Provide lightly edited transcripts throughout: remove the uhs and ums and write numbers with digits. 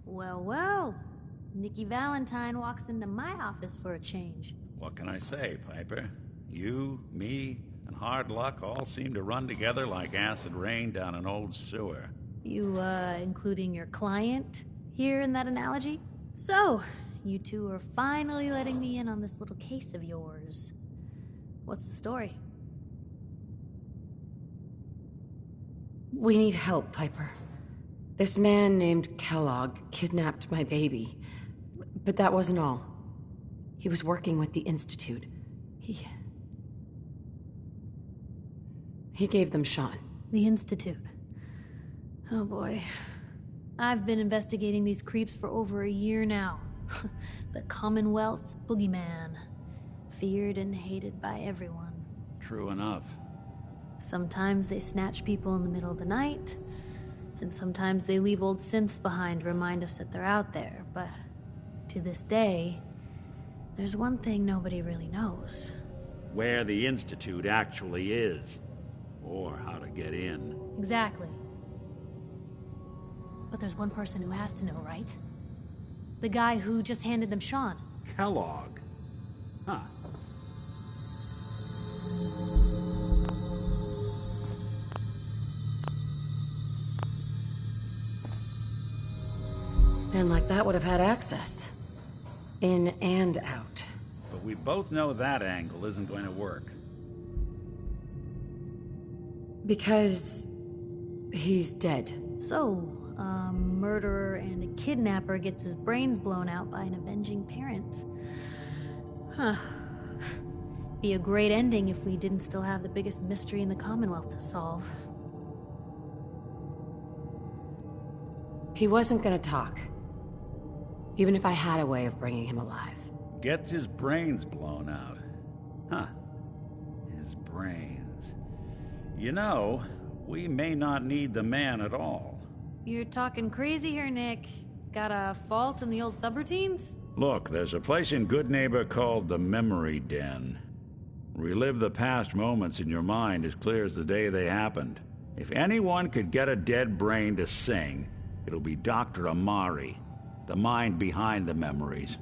Well, well. Nikki Valentine walks into my office for a change. What can I say, Piper? You, me, and hard luck all seem to run together like acid rain down an old sewer. You, including your client here in that analogy? So, you two are finally letting me in on this little case of yours. What's the story? We need help, Piper. This man named Kellogg kidnapped my baby. But that wasn't all. He was working with the Institute. He gave them Sean. The Institute. Oh boy. I've been investigating these creeps for over a year now. The Commonwealth's boogeyman. Feared and hated by everyone. True enough. Sometimes they snatch people in the middle of the night, and sometimes they leave old synths behind to remind us that they're out there, but to this day, there's one thing nobody really knows. Where the Institute actually is. Or how to get in. Exactly. But there's one person who has to know, right? The guy who just handed them Sean. Kellogg. Huh. Man like that would have had access. In and out. But we both know that angle isn't going to work. Because he's dead. So, a murderer and a kidnapper gets his brains blown out by an avenging parent. Huh. Be a great ending if we didn't still have the biggest mystery in the Commonwealth to solve. He wasn't gonna talk. Even if I had a way of bringing him alive. Gets his brains blown out. Huh. His brains. You know, we may not need the man at all. You're talking crazy here, Nick. Got a fault in the old subroutines? Look, there's a place in Good Neighbor called the Memory Den. Relive the past moments in your mind as clear as the day they happened. If anyone could get a dead brain to sing, it'll be Dr. Amari, the mind behind the memories.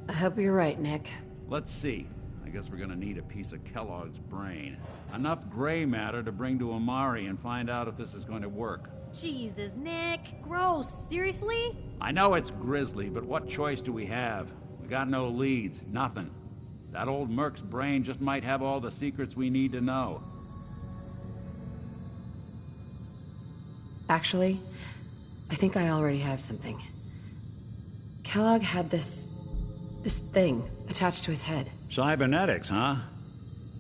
I hope you're right, Nick. Let's see. I guess we're gonna need a piece of Kellogg's brain. Enough gray matter to bring to Amari and find out if this is going to work. Jesus, Nick. Gross. Seriously? I know it's grisly, but what choice do we have? We got no leads, nothing. That old Merc's brain just might have all the secrets we need to know. Actually, I think I already have something. Kellogg had this thing attached to his head. Cybernetics, huh?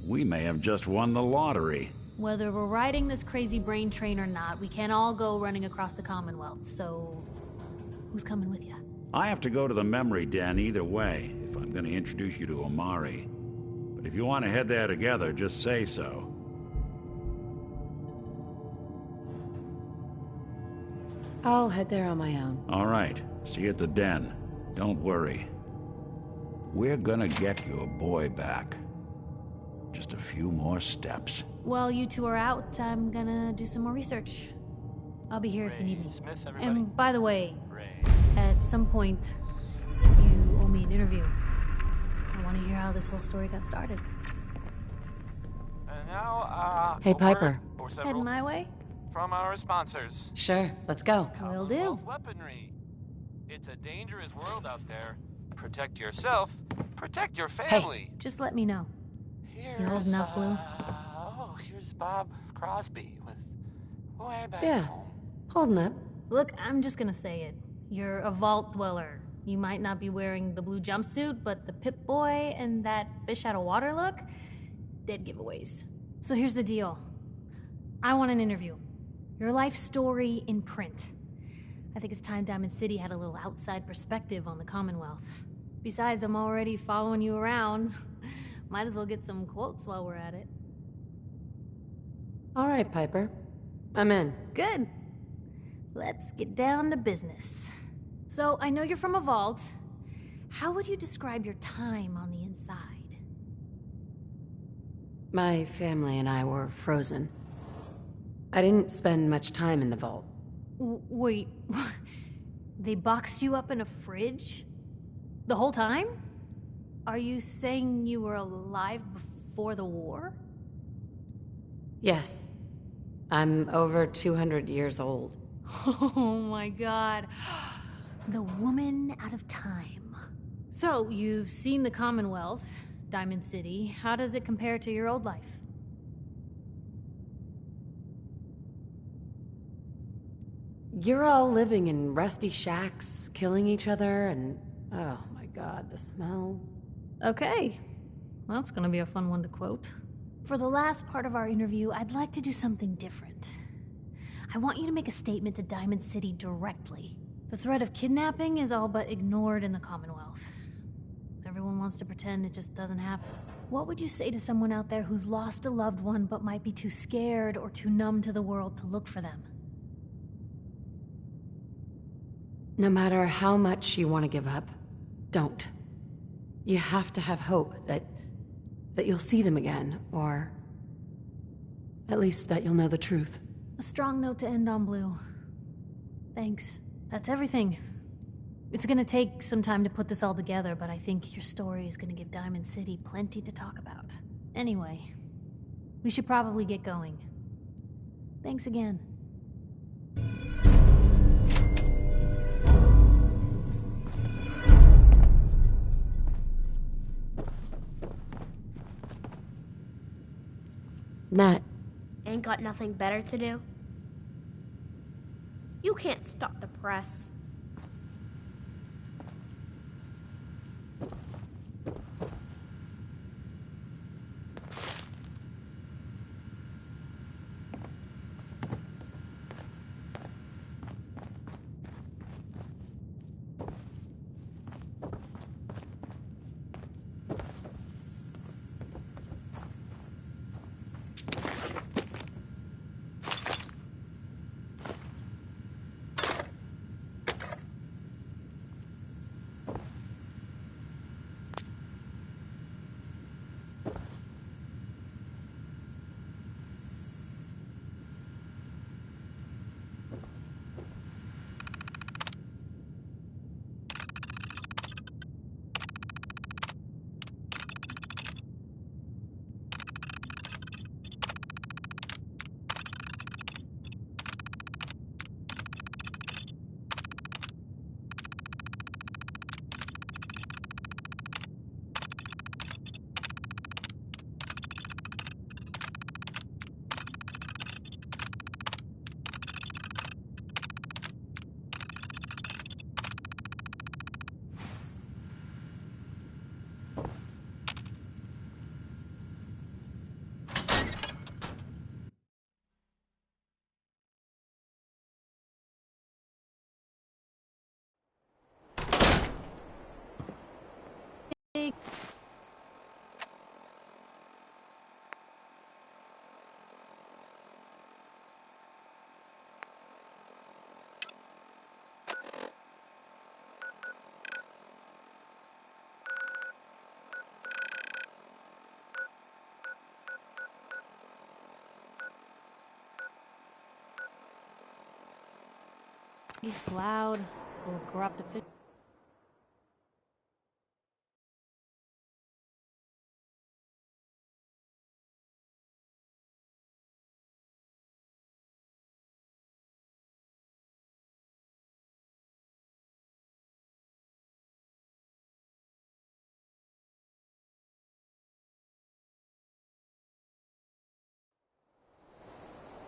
We may have just won the lottery. Whether we're riding this crazy brain train or not, we can't all go running across the Commonwealth, so... who's coming with you? I have to go to the Memory Den either way, if I'm going to introduce you to Amari. But if you want to head there together, just say so. I'll head there on my own. All right. See you at the den. Don't worry. We're gonna get your boy back. Just a few more steps. While you two are out, I'm gonna do some more research. I'll be here if you need me. Smith, everybody. And by the way, Ray. at some point, you owe me an interview. I want to hear how this whole story got started. And now, Hey, a word Piper. or Head several my way? from our sponsors. Sure, let's go. Will do. Commonwealth Weaponry. It's a dangerous world out there. Protect yourself. Protect your family. Just let me know. Here's, You holding up, Blue? Here's Bob Crosby with way back Yeah. home. Holding up. Look, I'm just gonna say it. You're a vault dweller. You might not be wearing the blue jumpsuit, but the Pip-Boy and that fish out of water look, dead giveaways. So here's the deal. I want an interview. Your life story in print. I think it's time Diamond City had a little outside perspective on the Commonwealth. Besides, I'm already following you around. Might as well get some quotes while we're at it. All right, Piper. I'm in. Good. Let's get down to business. So, I know you're from a vault. How would you describe your time on the inside? My family and I were frozen. I didn't spend much time in the vault. Wait, They boxed you up in a fridge? The whole time? Are you saying you were alive before the war? Yes. I'm over 200 years old. Oh my god. The woman out of time. So, you've seen the Commonwealth, Diamond City. How does it compare to your old life? You're all living in rusty shacks, killing each other, and... oh my god, the smell. Okay. Well, that's gonna be a fun one to quote. For the last part of our interview, I'd like to do something different. I want you to make a statement to Diamond City directly. The threat of kidnapping is all but ignored in the Commonwealth. Everyone wants to pretend it just doesn't happen. What would you say to someone out there who's lost a loved one but might be too scared or too numb to the world to look for them? No matter how much you want to give up, don't. You have to have hope that you'll see them again, or at least that you'll know the truth. A strong note to end on, Blue. Thanks. That's everything. It's gonna take some time to put this all together, but I think your story is gonna give Diamond City plenty to talk about. Anyway, we should probably get going. Thanks again. Nat. Ain't got nothing better to do? You can't stop the press. It's loud, full of corrupt officials.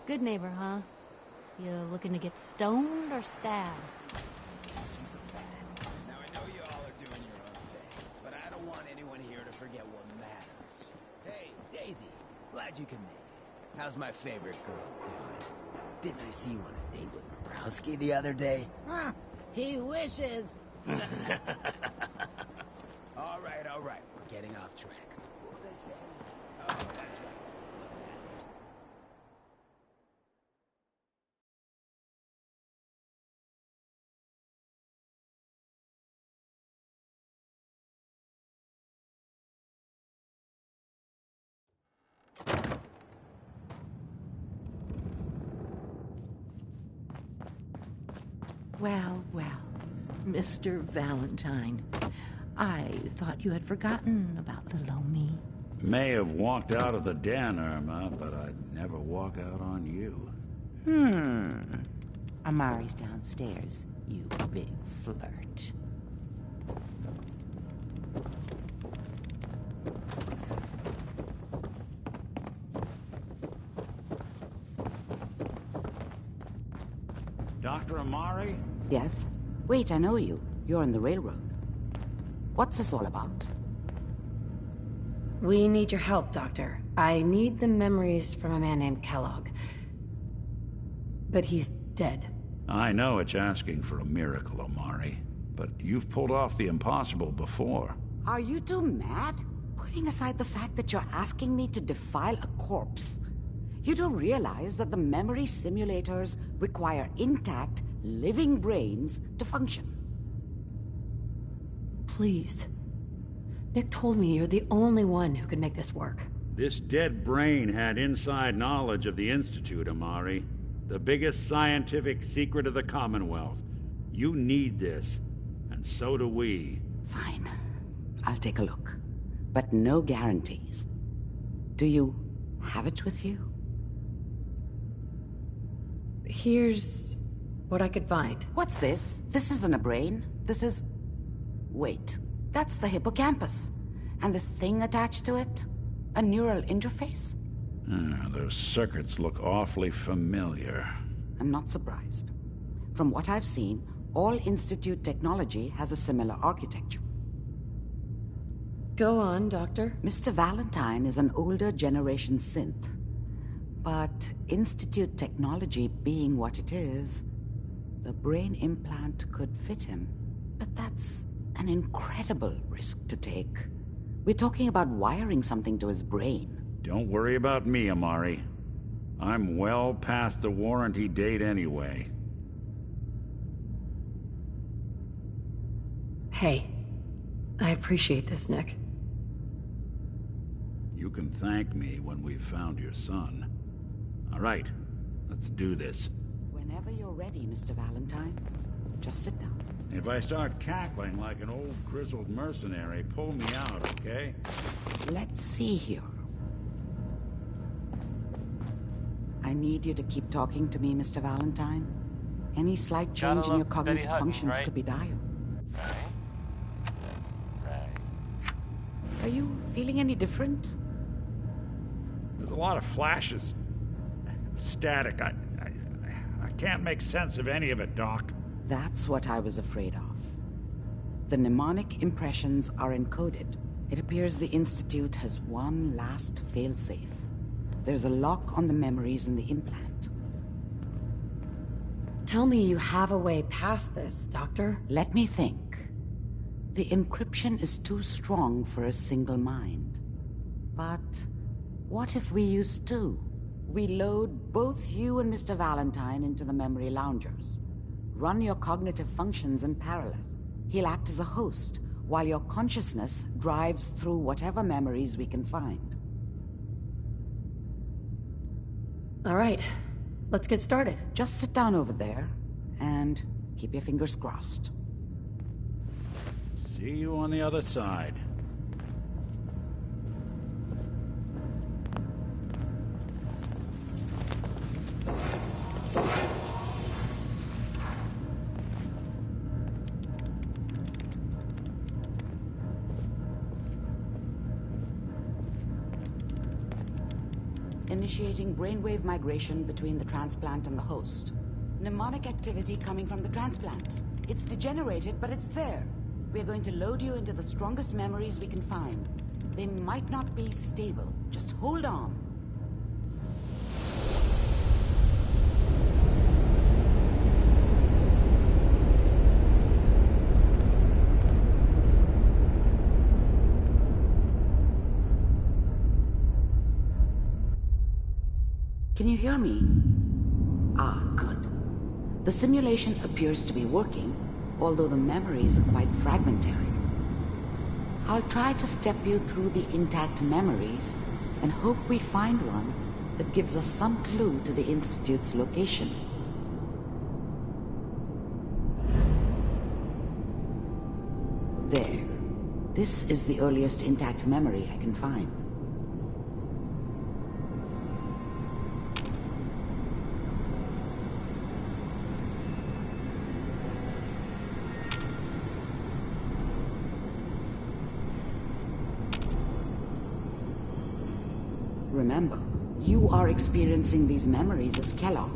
Good neighbor, huh? You looking to get stoned or stabbed? Now I know you all are doing your own thing, but I don't want anyone here to forget what matters. Hey, Daisy, glad you can make it. How's my favorite girl doing? Didn't I see you on a date with Marowski the other day? Huh, he wishes. All right, we're getting off track. What was I saying? Oh, that's right. Well, well. Mr. Valentine. I thought you had forgotten about little old me. May have walked out of the den, Irma, but I'd never walk out on you. Amari's downstairs, you big flirt. Dr. Amari? Yes? Wait, I know you. You're on the railroad. What's this all about? We need your help, Doctor. I need the memories from a man named Kellogg. But he's dead. I know it's asking for a miracle, Amari, but you've pulled off the impossible before. Are you two mad? Putting aside the fact that you're asking me to defile a corpse, you do realize that the memory simulators require intact, living brains to function. Please. Nick told me you're the only one who can make this work. This dead brain had inside knowledge of the Institute, Amari. The biggest scientific secret of the Commonwealth. You need this, and so do we. Fine. I'll take a look. But no guarantees. Do you have it with you? Here's what I could find. What's this? This isn't a brain. This is... Wait. That's the hippocampus. And this thing attached to it? A neural interface? Those circuits look awfully familiar. I'm not surprised. From what I've seen, all Institute technology has a similar architecture. Go on, Doctor. Mr. Valentine is an older generation synth. But Institute technology being what it is, the brain implant could fit him. But that's an incredible risk to take. We're talking about wiring something to his brain. Don't worry about me, Amari. I'm well past the warranty date anyway. Hey, I appreciate this, Nick. You can thank me when we've found your son. All right, let's do this. Whenever you're ready, Mr. Valentine. Just sit down. If I start cackling like an old grizzled mercenary, pull me out, okay? Let's see here. I need you to keep talking to me, Mr. Valentine. Any slight change in your cognitive functions right? could be dire. Right. Are you feeling any different? There's a lot of flashes. Static. I can't make sense of any of it, Doc. That's what I was afraid of. The mnemonic impressions are encoded. It appears the Institute has one last failsafe. There's a lock on the memories in the implant. Tell me you have a way past this, Doctor. Let me think. The encryption is too strong for a single mind. But what if we use two? We load both you and Mr. Valentine into the memory loungers. Run your cognitive functions in parallel. He'll act as a host, while your consciousness drives through whatever memories we can find. All right, let's get started. Just sit down over there, and keep your fingers crossed. See you on the other side. Initiating brainwave migration between the transplant and the host. Mnemonic activity coming from the transplant. It's degenerated, but it's there. We're going to load you into the strongest memories we can find. They might not be stable. Just hold on. Can you hear me? Ah, good. The simulation appears to be working, although the memories are quite fragmentary. I'll try to step you through the intact memories and hope we find one that gives us some clue to the Institute's location. There. This is the earliest intact memory I can find. Remember, you are experiencing these memories as Kellogg.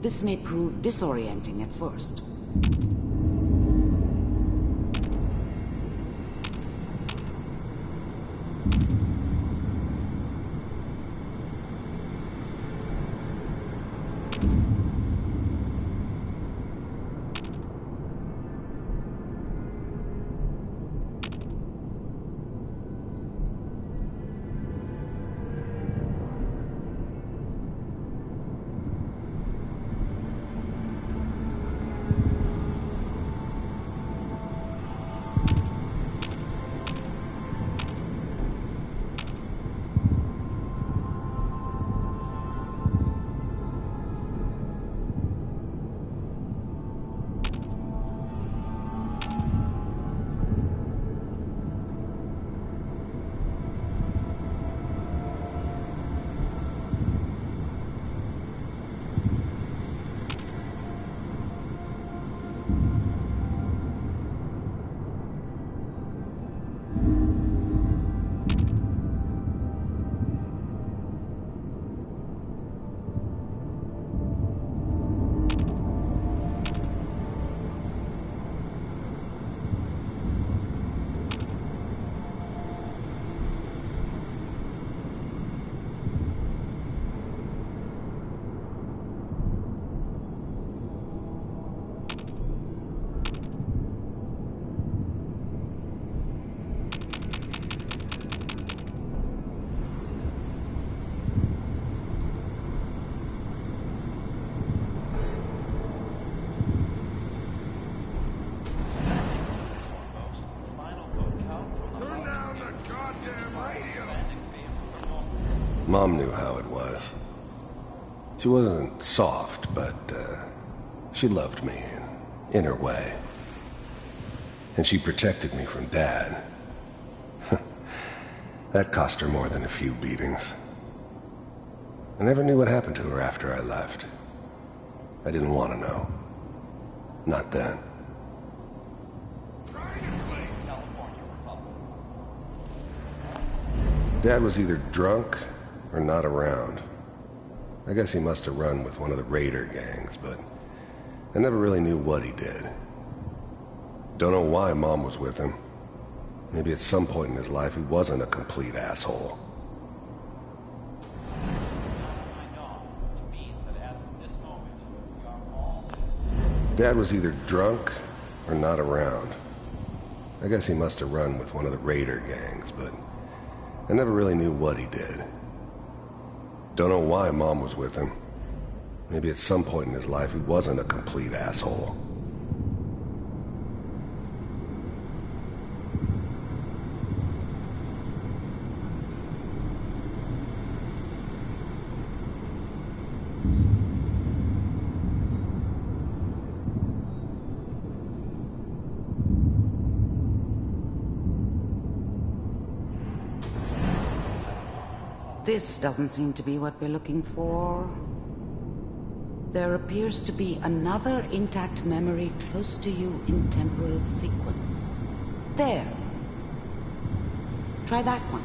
This may prove disorienting at first. Mom knew how it was. She wasn't soft, but she loved me in her way. And she protected me from Dad. That cost her more than a few beatings. I never knew what happened to her after I left. I didn't want to know. Not then. Dad was either drunk or not around. I guess he must have run with one of the raider gangs, but I never really knew what he did. Don't know why Mom was with him. Maybe at some point in his life he wasn't a complete asshole. Dad was either drunk or not around. I guess he must have run with one of the raider gangs, but I never really knew what he did. Don't know why Mom was with him. Maybe at some point in his life he wasn't a complete asshole. This doesn't seem to be what we're looking for. There appears to be another intact memory close to you in temporal sequence. There. Try that one.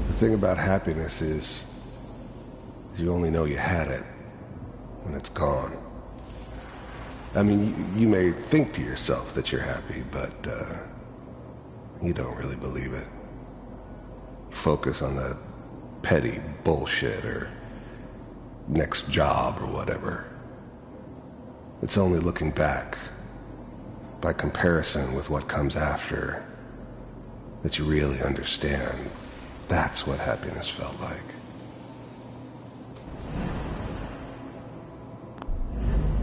The thing about happiness is you only know you had it when it's gone. I mean, you may think to yourself that you're happy, but you don't really believe it. Focus on that petty bullshit or next job or whatever. It's only looking back, by comparison with what comes after, that you really understand. That's what happiness felt like.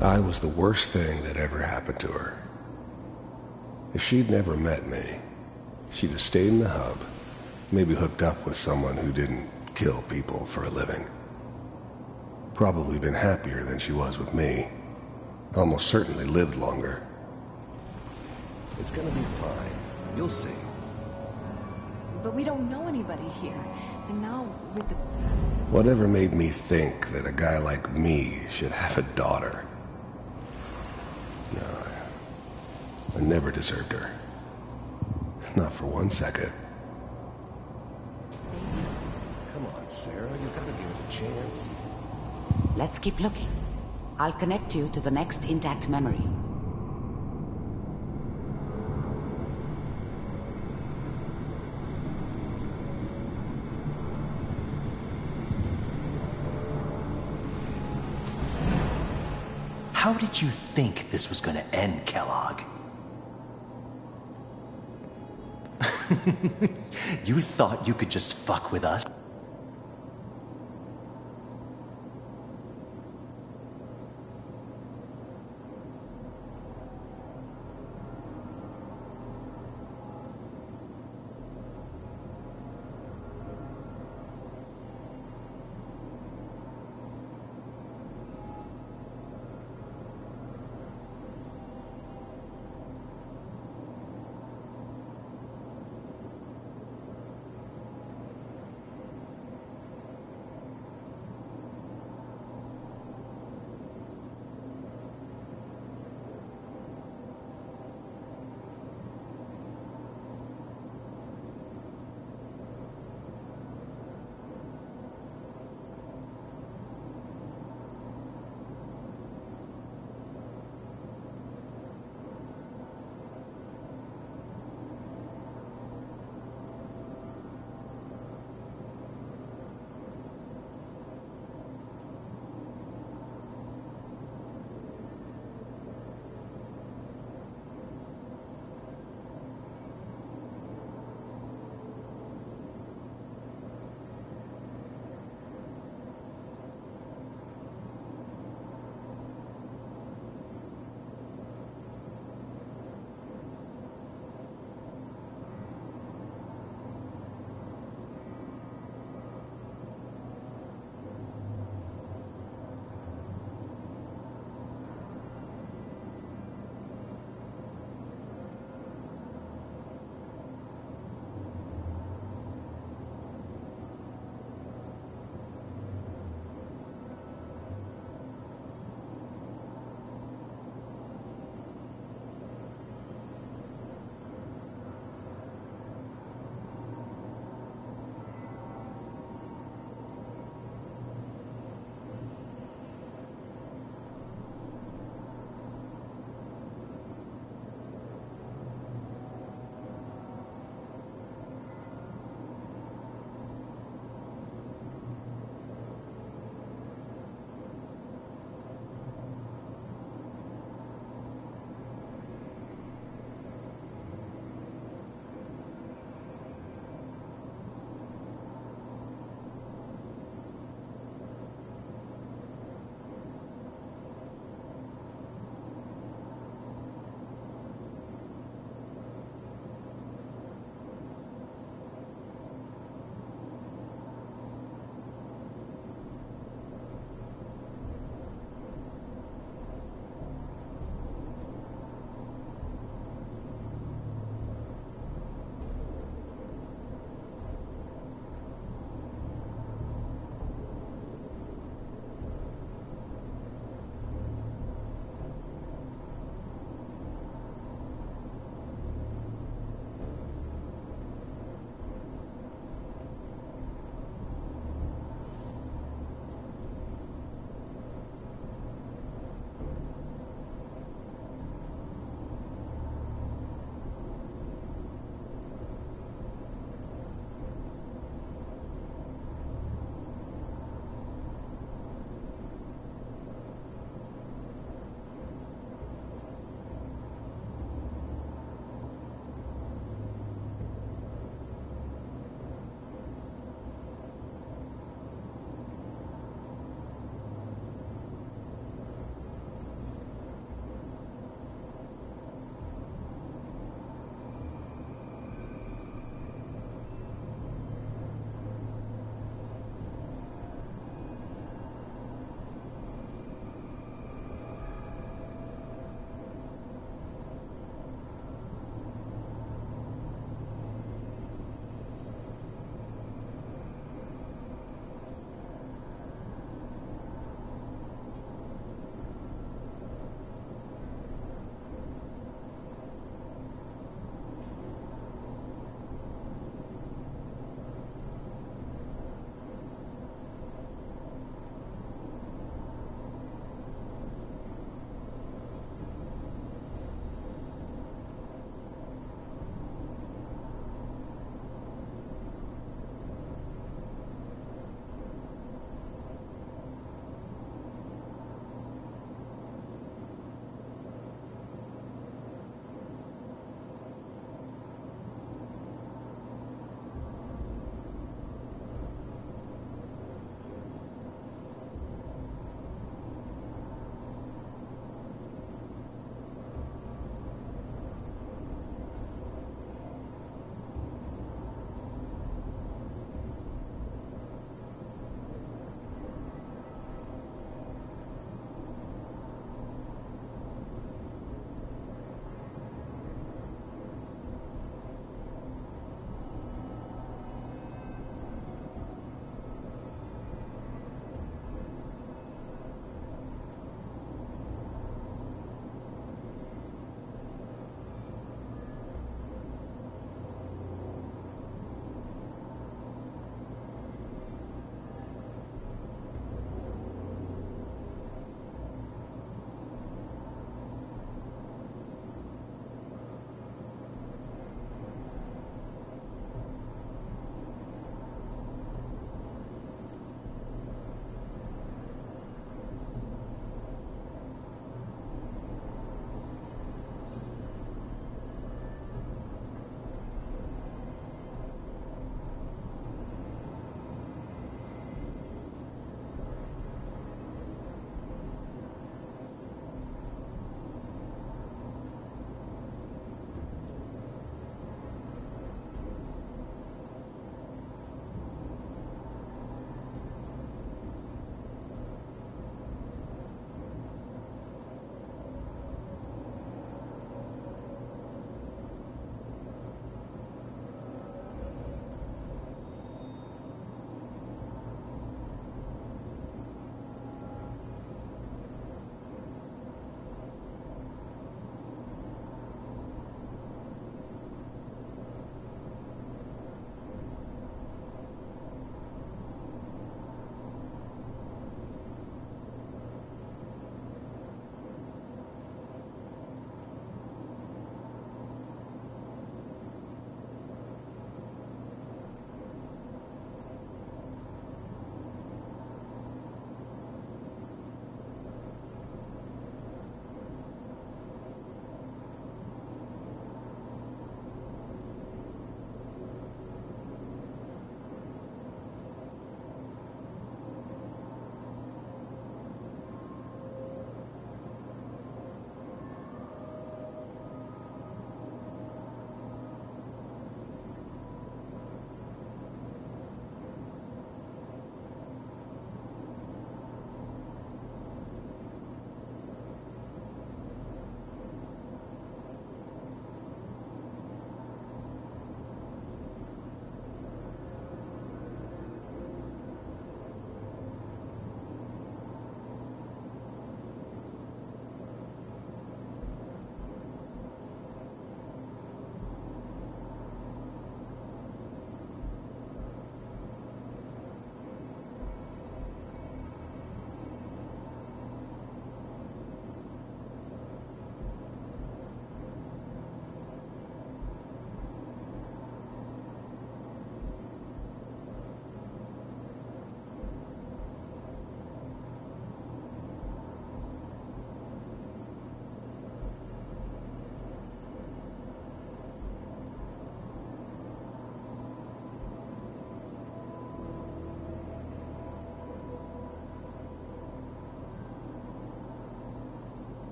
I was the worst thing that ever happened to her. If she'd never met me, she'd have stayed in the hub, maybe hooked up with someone who didn't kill people for a living. Probably been happier than she was with me. Almost certainly lived longer. It's gonna be fine. You'll see. But we don't know anybody here. And now, with the... Whatever made me think that a guy like me should have a daughter? No, I never deserved her. Not for 1 second. Come on, Sarah, you gotta give it a chance. Let's keep looking. I'll connect you to the next intact memory. How did you think this was gonna end, Kellogg? You thought you could just fuck with us?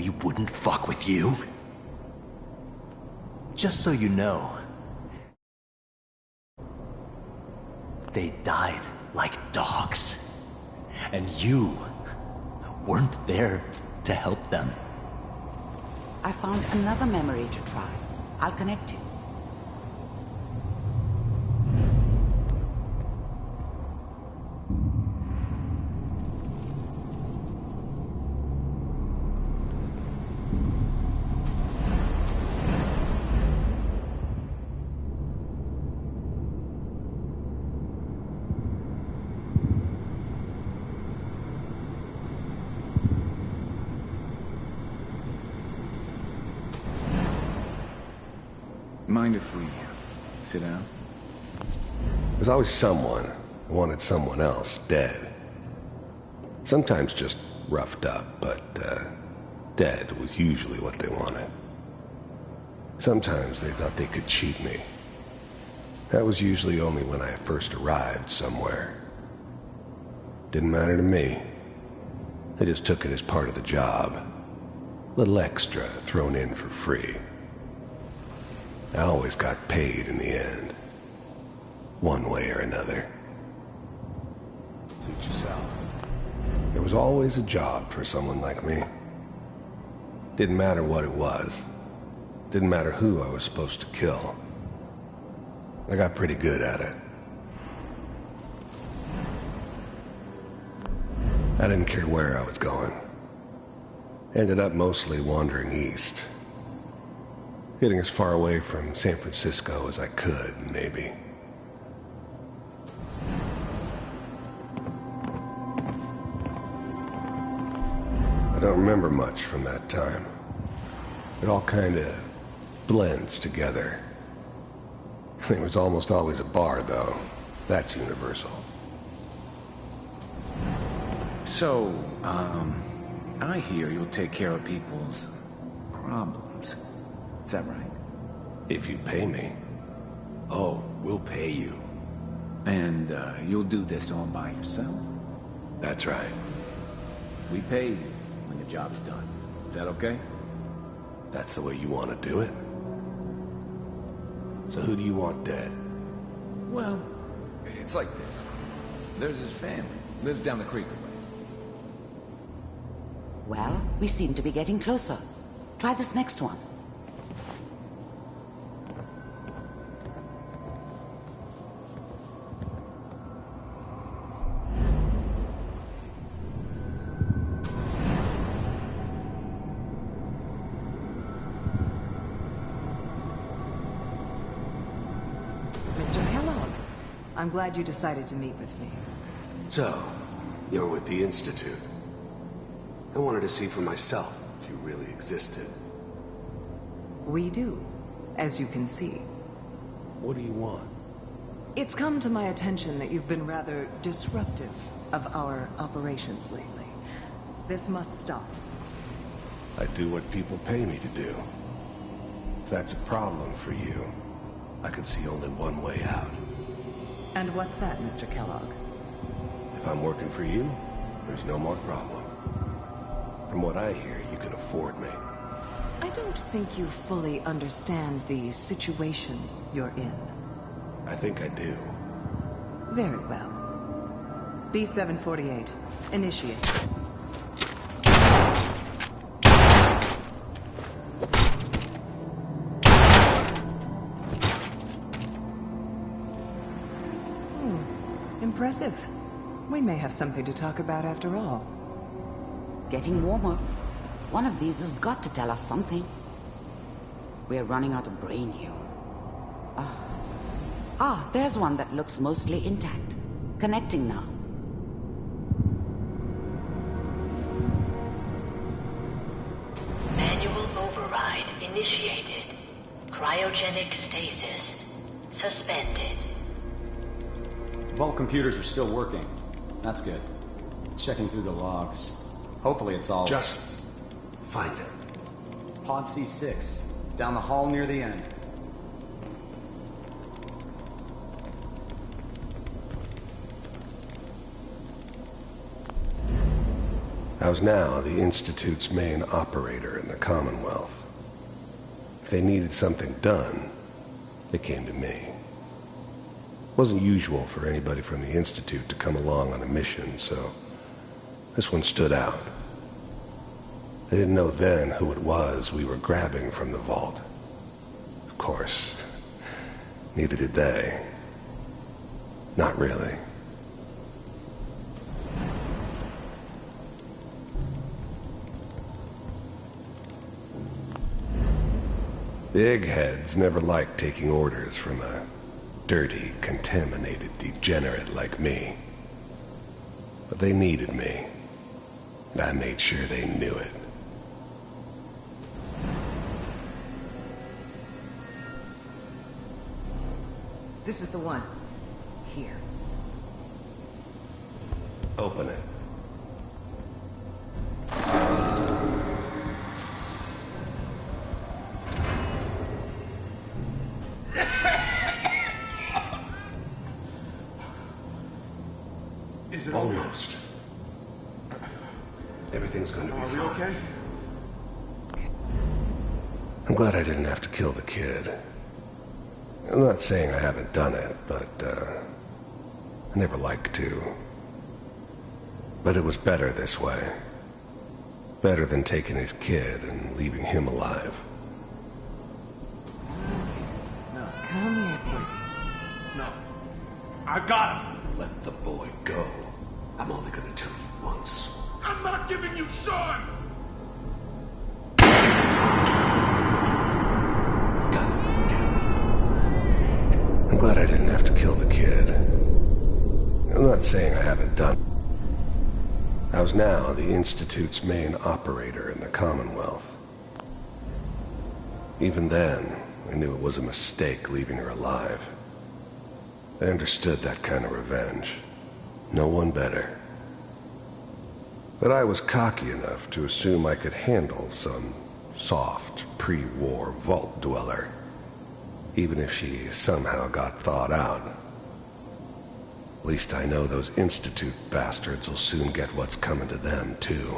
we wouldn't fuck with you? Just so you know, they died like dogs. And you weren't there to help them. I found another memory to try. I'll connect you. Mind if we sit down? There's always someone who wanted someone else dead. Sometimes just roughed up, but dead was usually what they wanted. Sometimes they thought they could cheat me. That was usually only when I first arrived somewhere. Didn't matter to me. They just took it as part of the job. A little extra thrown in for free. I always got paid in the end. One way or another. Suit yourself. There was always a job for someone like me. Didn't matter what it was. Didn't matter who I was supposed to kill. I got pretty good at it. I didn't care where I was going. Ended up mostly wandering east. Getting as far away from San Francisco as I could, maybe. I don't remember much from that time. It all kind of blends together. It was almost always a bar, though. That's universal. So, I hear you'll take care of people's problems. Is that right? If you pay me. Oh, we'll pay you. And, you'll do this all by yourself? That's right. We pay you when the job's done. Is that okay? That's the way you want to do it? So who do you want dead? Well, it's like this. There's his family. Lives down the creek a ways. Well, we seem to be getting closer. Try this next one. I'm glad you decided to meet with me. So, you're with the Institute. I wanted to see for myself if you really existed. We do, as you can see. What do you want? It's come to my attention that you've been rather disruptive of our operations lately. This must stop. I do what people pay me to do. If that's a problem for you, I could see only one way out. And what's that, Mr. Kellogg? If I'm working for you, there's no more problem. From what I hear, you can afford me. I don't think you fully understand the situation you're in. I think I do. Very well. B-748, initiate. Impressive. We may have something to talk about after all. Getting warmer. One of these has got to tell us something. We're running out of brain here. There's one that looks mostly intact. Connecting now. Manual override initiated. Cryogenic stasis suspended. Vault computers are still working. That's good. Checking through the logs. Hopefully it's all... Just find it. Pod C6. Down the hall near the end. I was now the Institute's main operator in the Commonwealth. If they needed something done, they came to me. It wasn't usual for anybody from the Institute to come along on a mission, so this one stood out. I didn't know then who it was we were grabbing from the vault. Of course, neither did they. Not really. The eggheads never liked taking orders from a dirty, contaminated degenerate like me. But they needed me, and I made sure they knew it. This is the one. Here. Open it. Is it almost? Everything's going to be fine. Are we okay? I'm glad I didn't have to kill the kid. I'm not saying I haven't done it, but, I never liked to. But it was better this way. Better than taking his kid and leaving him alive. No. Come here, boy. No. I got him. Let the boy go. I'm only gonna tell you once. I'm not giving you Sean! I'm glad I didn't have to kill the kid. I'm not saying I haven't done it. I was now the Institute's main operator in the Commonwealth. Even then, I knew it was a mistake leaving her alive. I understood that kind of revenge. No one better. But I was cocky enough to assume I could handle some soft, pre-war vault dweller, even if she somehow got thawed out. At least I know those Institute bastards will soon get what's coming to them, too.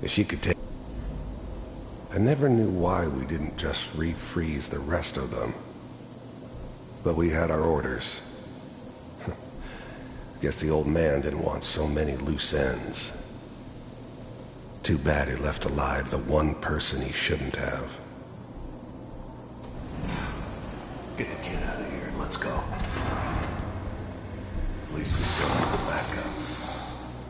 If she could take... I never knew why we didn't just refreeze the rest of them. But we had our orders. Guess the old man didn't want so many loose ends. Too bad he left alive the one person he shouldn't have. Get the kid out of here and let's go. At least we still have the backup.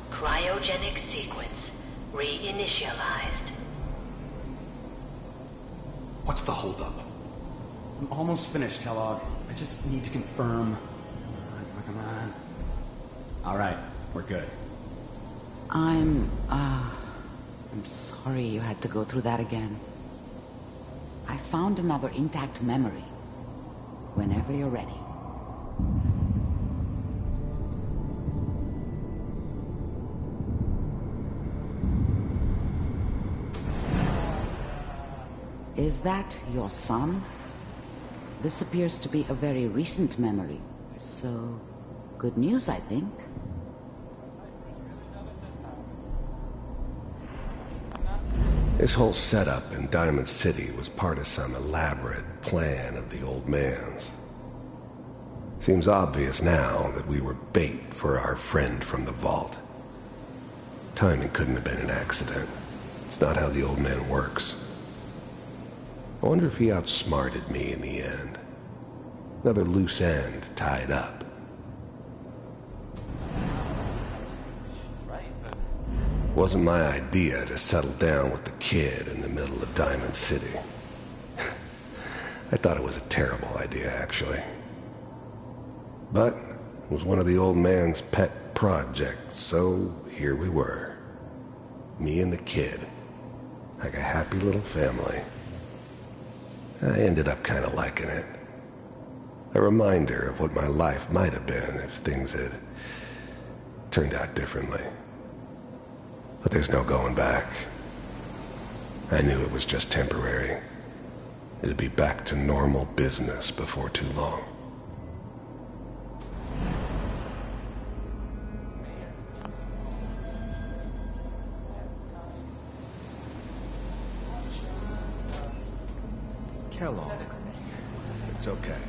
Cryogenic sequence reinitialized. What's the holdup? I'm almost finished, Kellogg. I just need to confirm. Come on. All right, we're good. I'm sorry you had to go through that again. I found another intact memory. Whenever you're ready. Is that your son? This appears to be a very recent memory, so good news, I think. This whole setup in Diamond City was part of some elaborate plan of the old man's. Seems obvious now that we were bait for our friend from the vault. Timing couldn't have been an accident. It's not how the old man works. I wonder if he outsmarted me in the end. Another loose end tied up. Wasn't my idea to settle down with the kid in the middle of Diamond City. I thought it was a terrible idea, actually. But it was one of the old man's pet projects, so here we were. Me and the kid. Like a happy little family. I ended up kind of liking it. A reminder of what my life might have been if things had turned out differently. But there's no going back. I knew it was just temporary. It'd be back to normal business before too long. Kellogg. It's okay.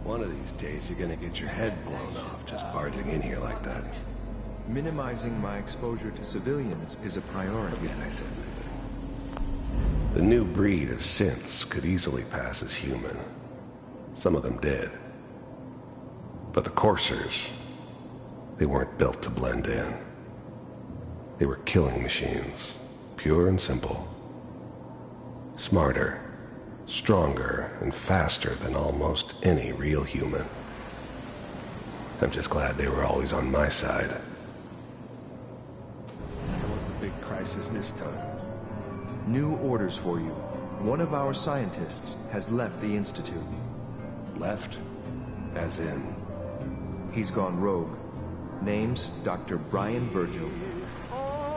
One of these days you're gonna get your head blown off just barging in here like that. Minimizing my exposure to civilians is a priority. Forget I said anything. The new breed of synths could easily pass as human. Some of them did. But the coursers, they weren't built to blend in. They were killing machines, pure and simple. Smarter, stronger, and faster than almost any real human. I'm just glad they were always on my side. So what's the big crisis this time? New orders for you. One of our scientists has left the Institute. Left? As in? He's gone rogue. Name's Dr. Brian Virgil.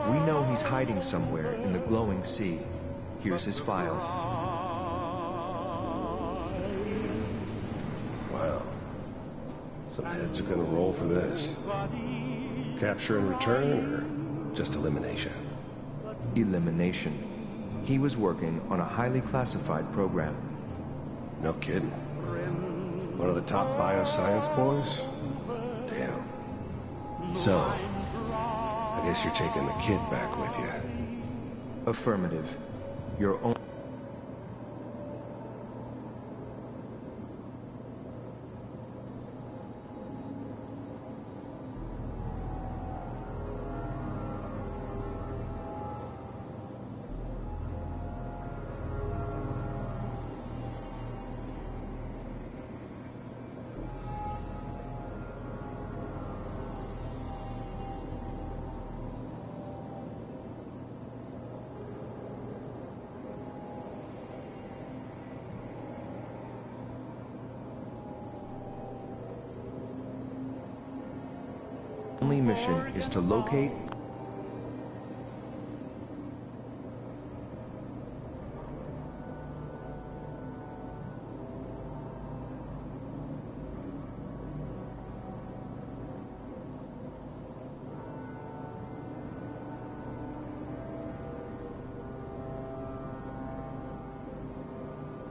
We know he's hiding somewhere in the glowing sea. Here's his file. Wow. Some heads are gonna roll for this. Capture and return, or just elimination? Elimination. He was working on a highly classified program. No kidding. One of the top bioscience boys? Damn. So, I guess you're taking the kid back with you. Affirmative. Your own... only mission is to locate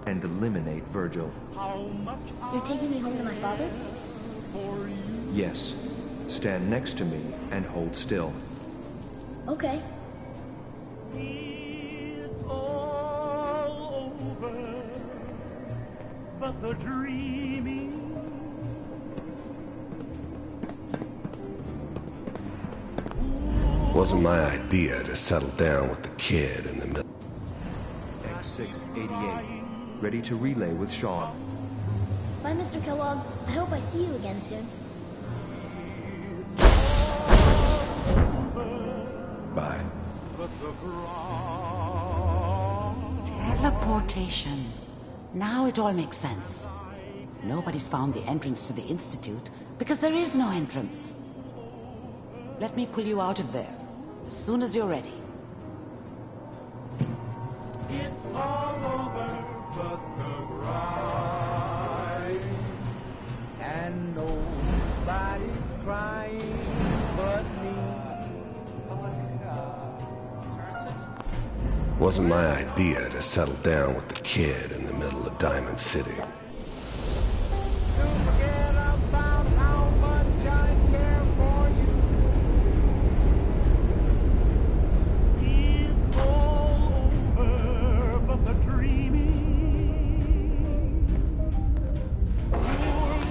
and eliminate Virgil. You're taking me home to my father? Yes. Stand next to me and hold still. Okay. It's all over, but the dreaming. Wasn't my idea to settle down with the kid in the middle. X688. Ready to relay with Sean. Bye, Mr. Kellogg. I hope I see you again soon. Bye. Teleportation. Now it all makes sense. Nobody's found the entrance to the Institute because there is no entrance. Let me pull you out of there as soon as you're ready. It's all over, but the crying, and nobody's crying but me. Wasn't my idea to settle down with the kid in the middle of Diamond City.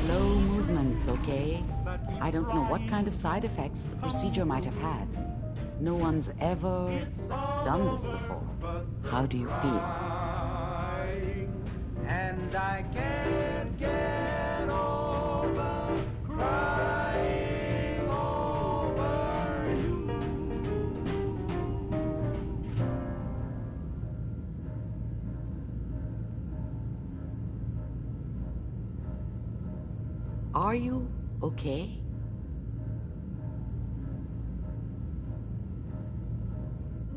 Slow movements, okay? I don't know what kind of side effects the procedure might have had. No one's ever done this before. How do you feel? And I can't get over crying over you. Are you okay?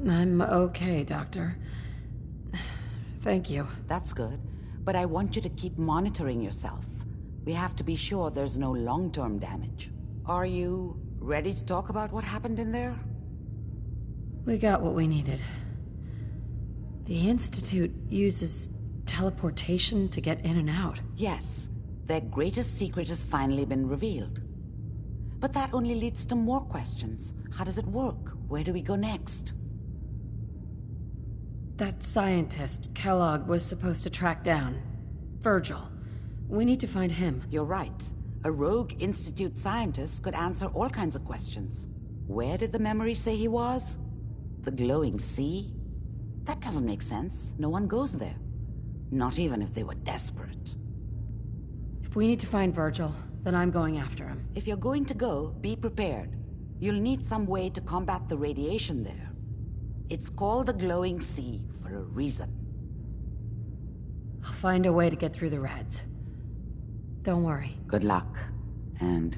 I'm okay, Doctor. Thank you. That's good. But I want you to keep monitoring yourself. We have to be sure there's no long-term damage. Are you ready to talk about what happened in there? We got what we needed. The Institute uses teleportation to get in and out. Yes, their greatest secret has finally been revealed. But that only leads to more questions. How does it work? Where do we go next? That scientist Kellogg was supposed to track down. Virgil. We need to find him. You're right. A rogue Institute scientist could answer all kinds of questions. Where did the memory say he was? The glowing sea? That doesn't make sense. No one goes there. Not even if they were desperate. If we need to find Virgil, then I'm going after him. If you're going to go, be prepared. You'll need some way to combat the radiation there. It's called the glowing sea for a reason. I'll find a way to get through the reds. Don't worry. Good luck, and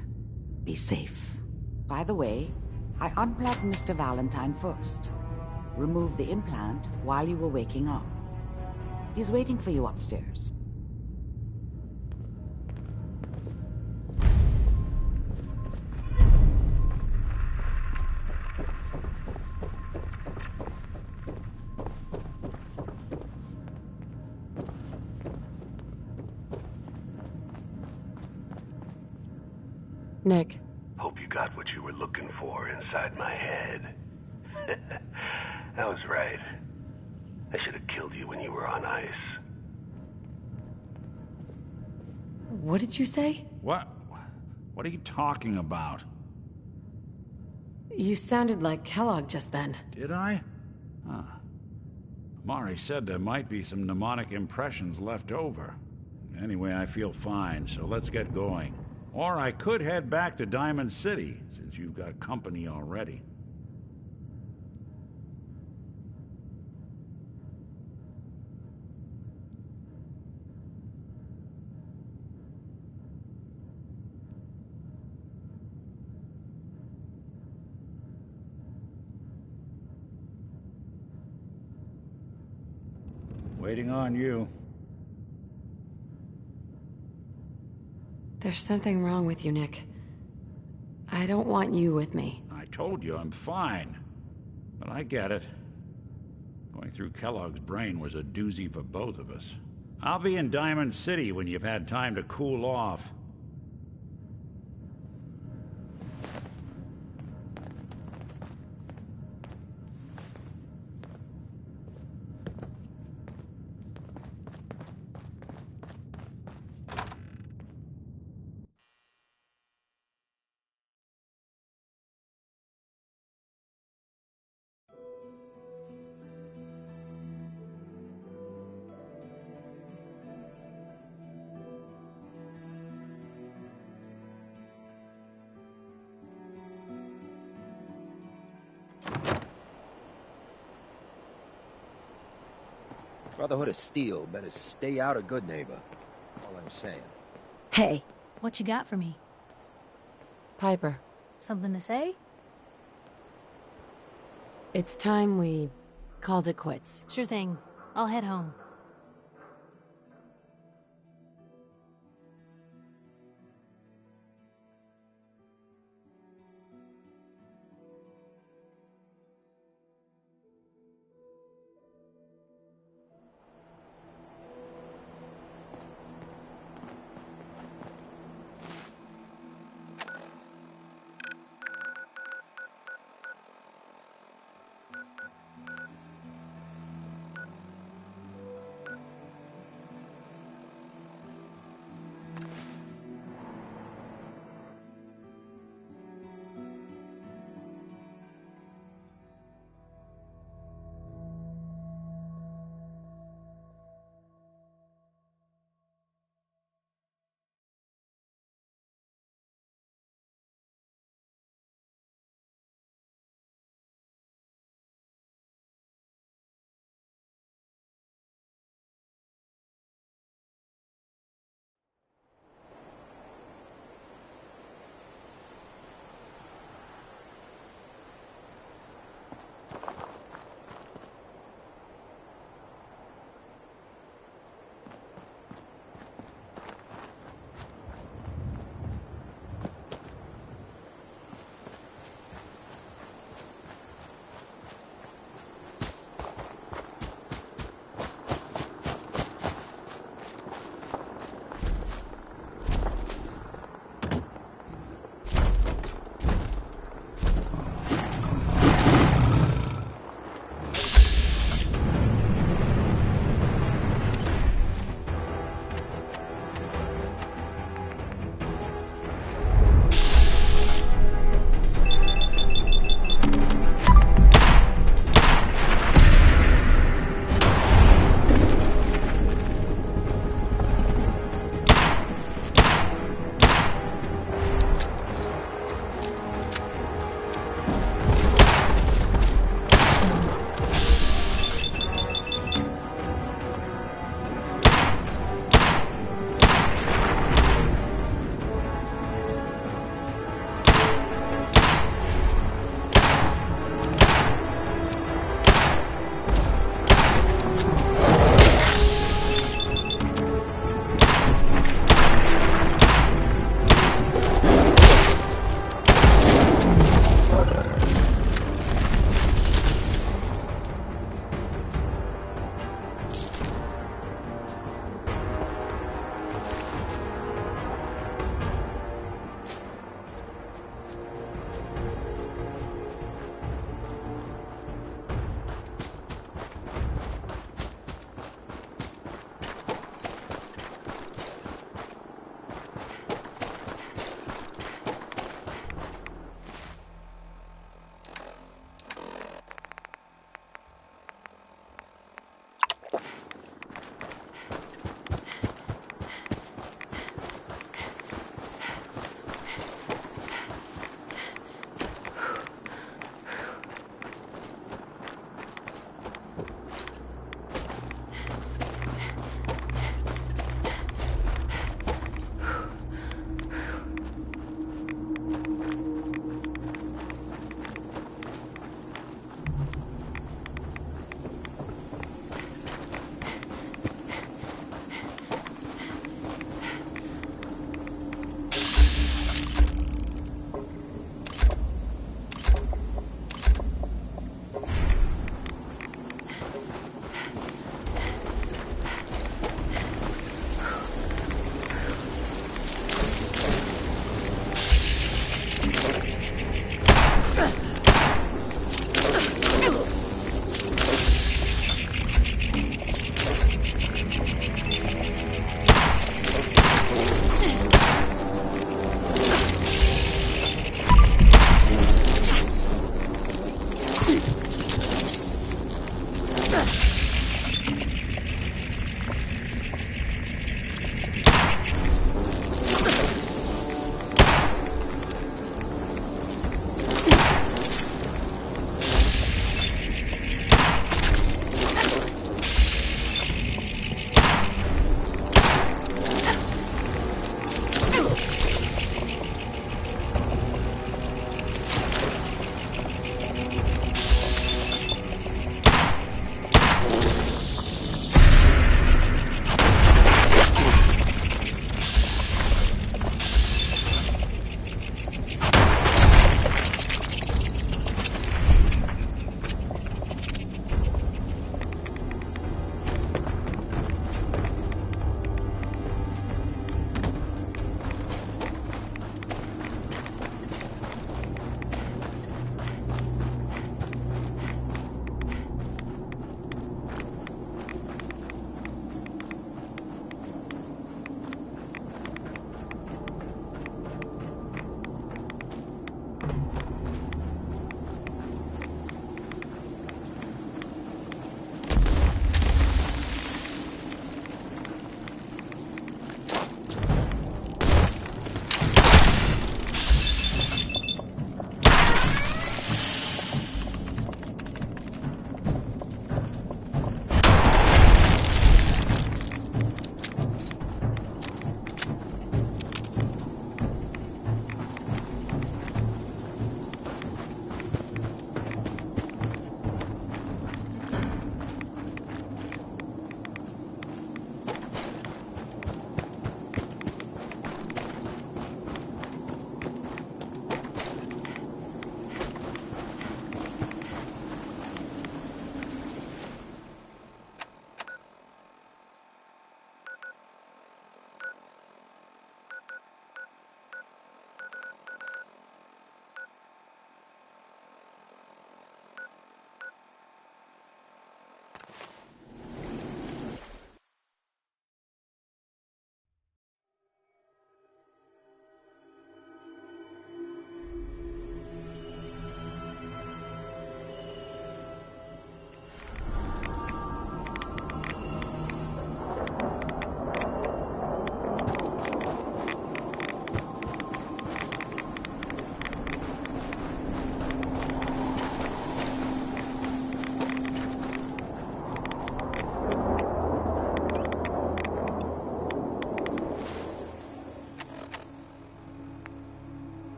be safe. By the way, I unplugged Mr. Valentine first. Removed the implant while you were waking up. He's waiting for you upstairs. Nick. Hope you got what you were looking for inside my head. I was right. I should have killed you when you were on ice. What did you say? What? What are you talking about? You sounded like Kellogg just then. Did I? Huh. Mari said there might be some mnemonic impressions left over. Anyway, I feel fine, so let's get going. Or I could head back to Diamond City, since you've got company already. Waiting on you. There's something wrong with you, Nick. I don't want you with me. I told you I'm fine. But I get it. Going through Kellogg's brain was a doozy for both of us. I'll be in Diamond City when you've had time to cool off. Brotherhood of Steel better stay out of Good Neighbor. All I'm saying. Hey. What you got for me? Piper. Something to say? It's time we called it quits. Sure thing. I'll head home.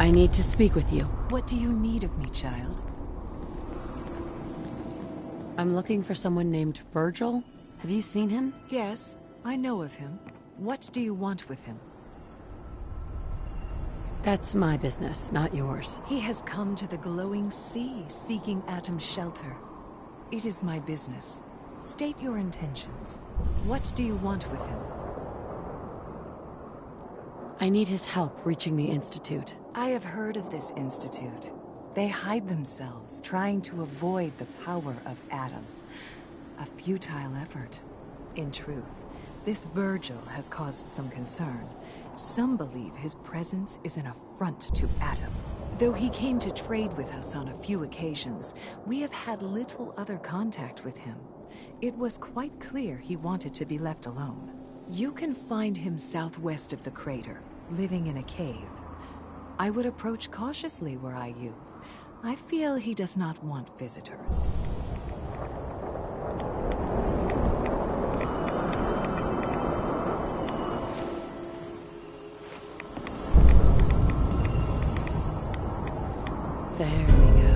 I need to speak with you. What do you need of me, child? I'm looking for someone named Virgil. Have you seen him? Yes, I know of him. What do you want with him? That's my business, not yours. He has come to the glowing sea, seeking Atom's shelter. It is my business. State your intentions. What do you want with him? I need his help reaching the Institute. I have heard of this Institute. They hide themselves, trying to avoid the power of Atom. A futile effort. In truth, this Virgil has caused some concern. Some believe his presence is an affront to Atom. Though he came to trade with us on a few occasions, we have had little other contact with him. It was quite clear he wanted to be left alone. You can find him southwest of the crater, living in a cave. I would approach cautiously were I you. I feel he does not want visitors. There we go.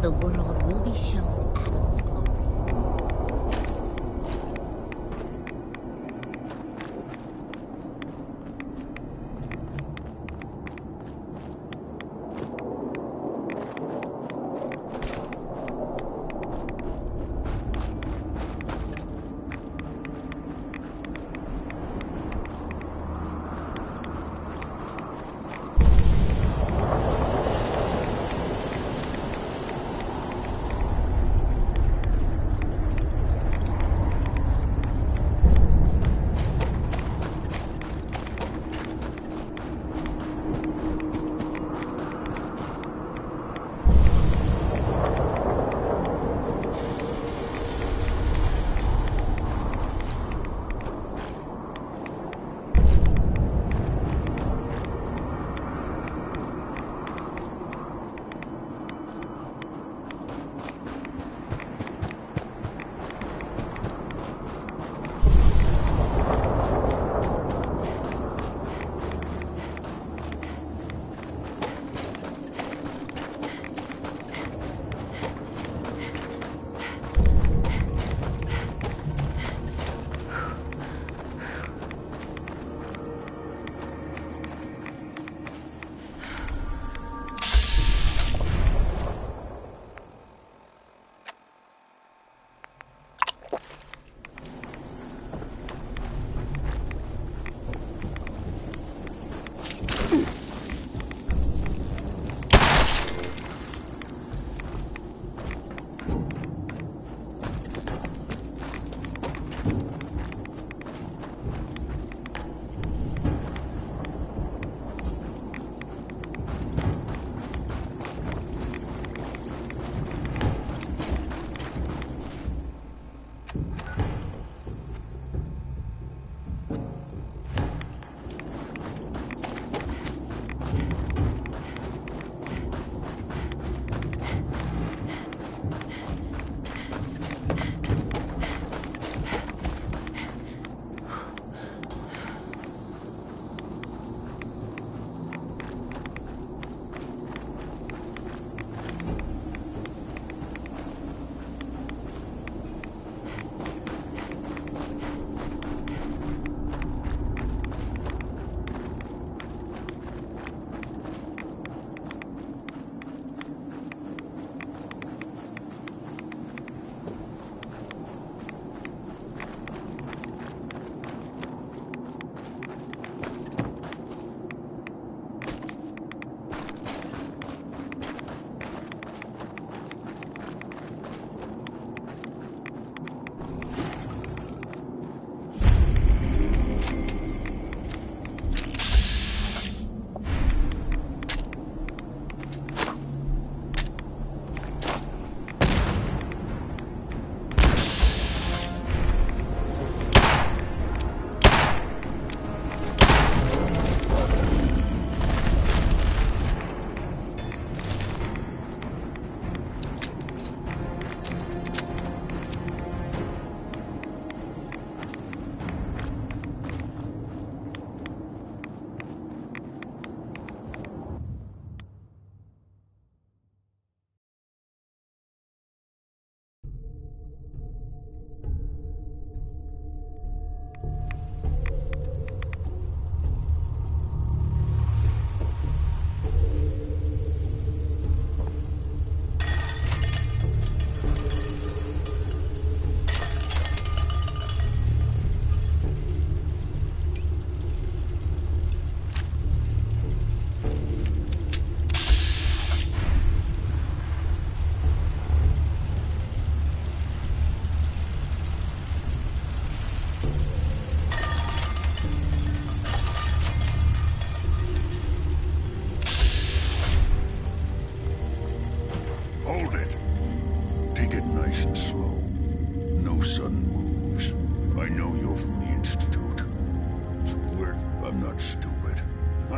the world will be shown Adam's glory.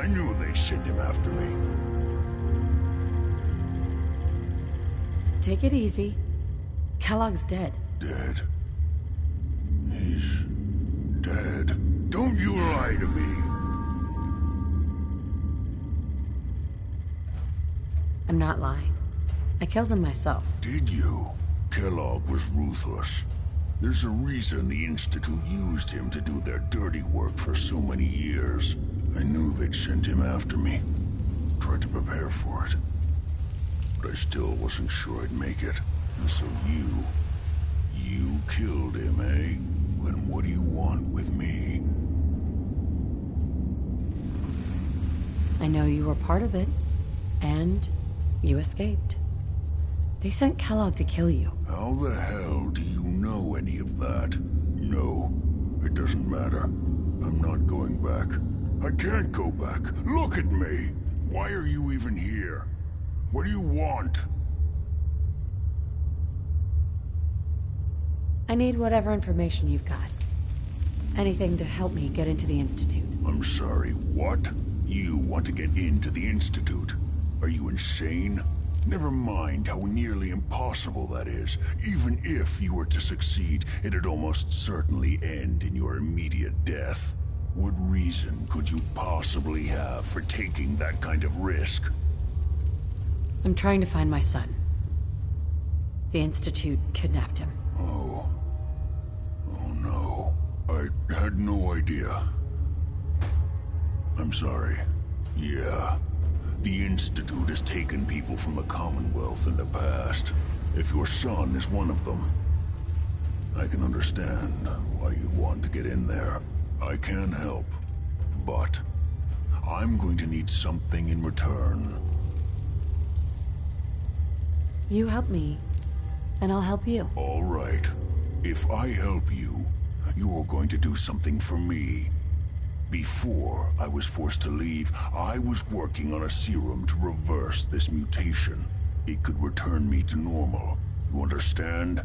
I knew they'd send him after me. Take it easy. Kellogg's dead. Dead? He's dead. Don't you lie to me. I'm not lying. I killed him myself. Did you? Kellogg was ruthless. There's a reason the Institute used him to do their dirty work for so many years. I knew they'd send him after me. Tried to prepare for it. But I still wasn't sure I'd make it. And so you killed him, eh? Then what do you want with me? I know you were part of it. And you escaped. They sent Kellogg to kill you. How the hell do you know any of that? No, it doesn't matter. I'm not going back. I can't go back. Look at me. Why are you even here? What do you want? I need whatever information you've got. Anything to help me get into the Institute. I'm sorry, what? You want to get into the Institute? Are you insane? Never mind how nearly impossible that is. Even if you were to succeed, it'd almost certainly end in your immediate death. What reason could you possibly have for taking that kind of risk? I'm trying to find my son. The Institute kidnapped him. Oh. Oh no. I had no idea. I'm sorry. Yeah. The Institute has taken people from the Commonwealth in the past. If your son is one of them, I can understand why you'd want to get in there. I can help, but I'm going to need something in return. You help me, and I'll help you. All right. If I help you, you're going to do something for me. Before I was forced to leave, I was working on a serum to reverse this mutation. It could return me to normal. You understand?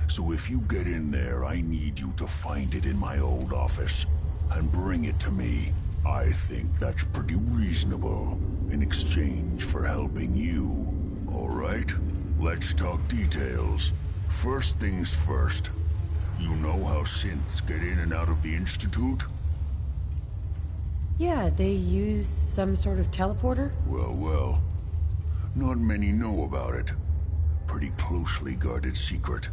So if you get in there, I need you to find it in my old office and bring it to me. I think that's pretty reasonable in exchange for helping you. All right? Let's talk details. First things first. You know how synths get in and out of the Institute? Yeah, they use some sort of teleporter? Well. Not many know about it. Pretty closely guarded secret.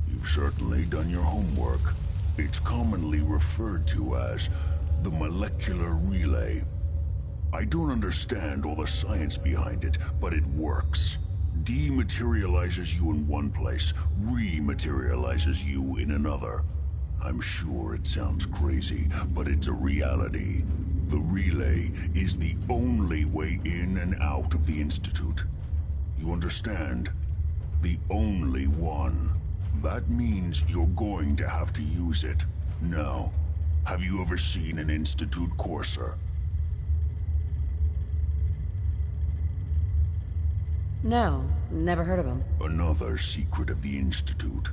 You've certainly done your homework. It's commonly referred to as the molecular relay. I don't understand all the science behind it, but it works. Dematerializes you in one place, rematerializes you in another. I'm sure it sounds crazy, but it's a reality. The relay is the only way in and out of the Institute. You understand? The only one. That means you're going to have to use it. Now, have you ever seen an Institute courser? No, never heard of him. Another secret of the Institute.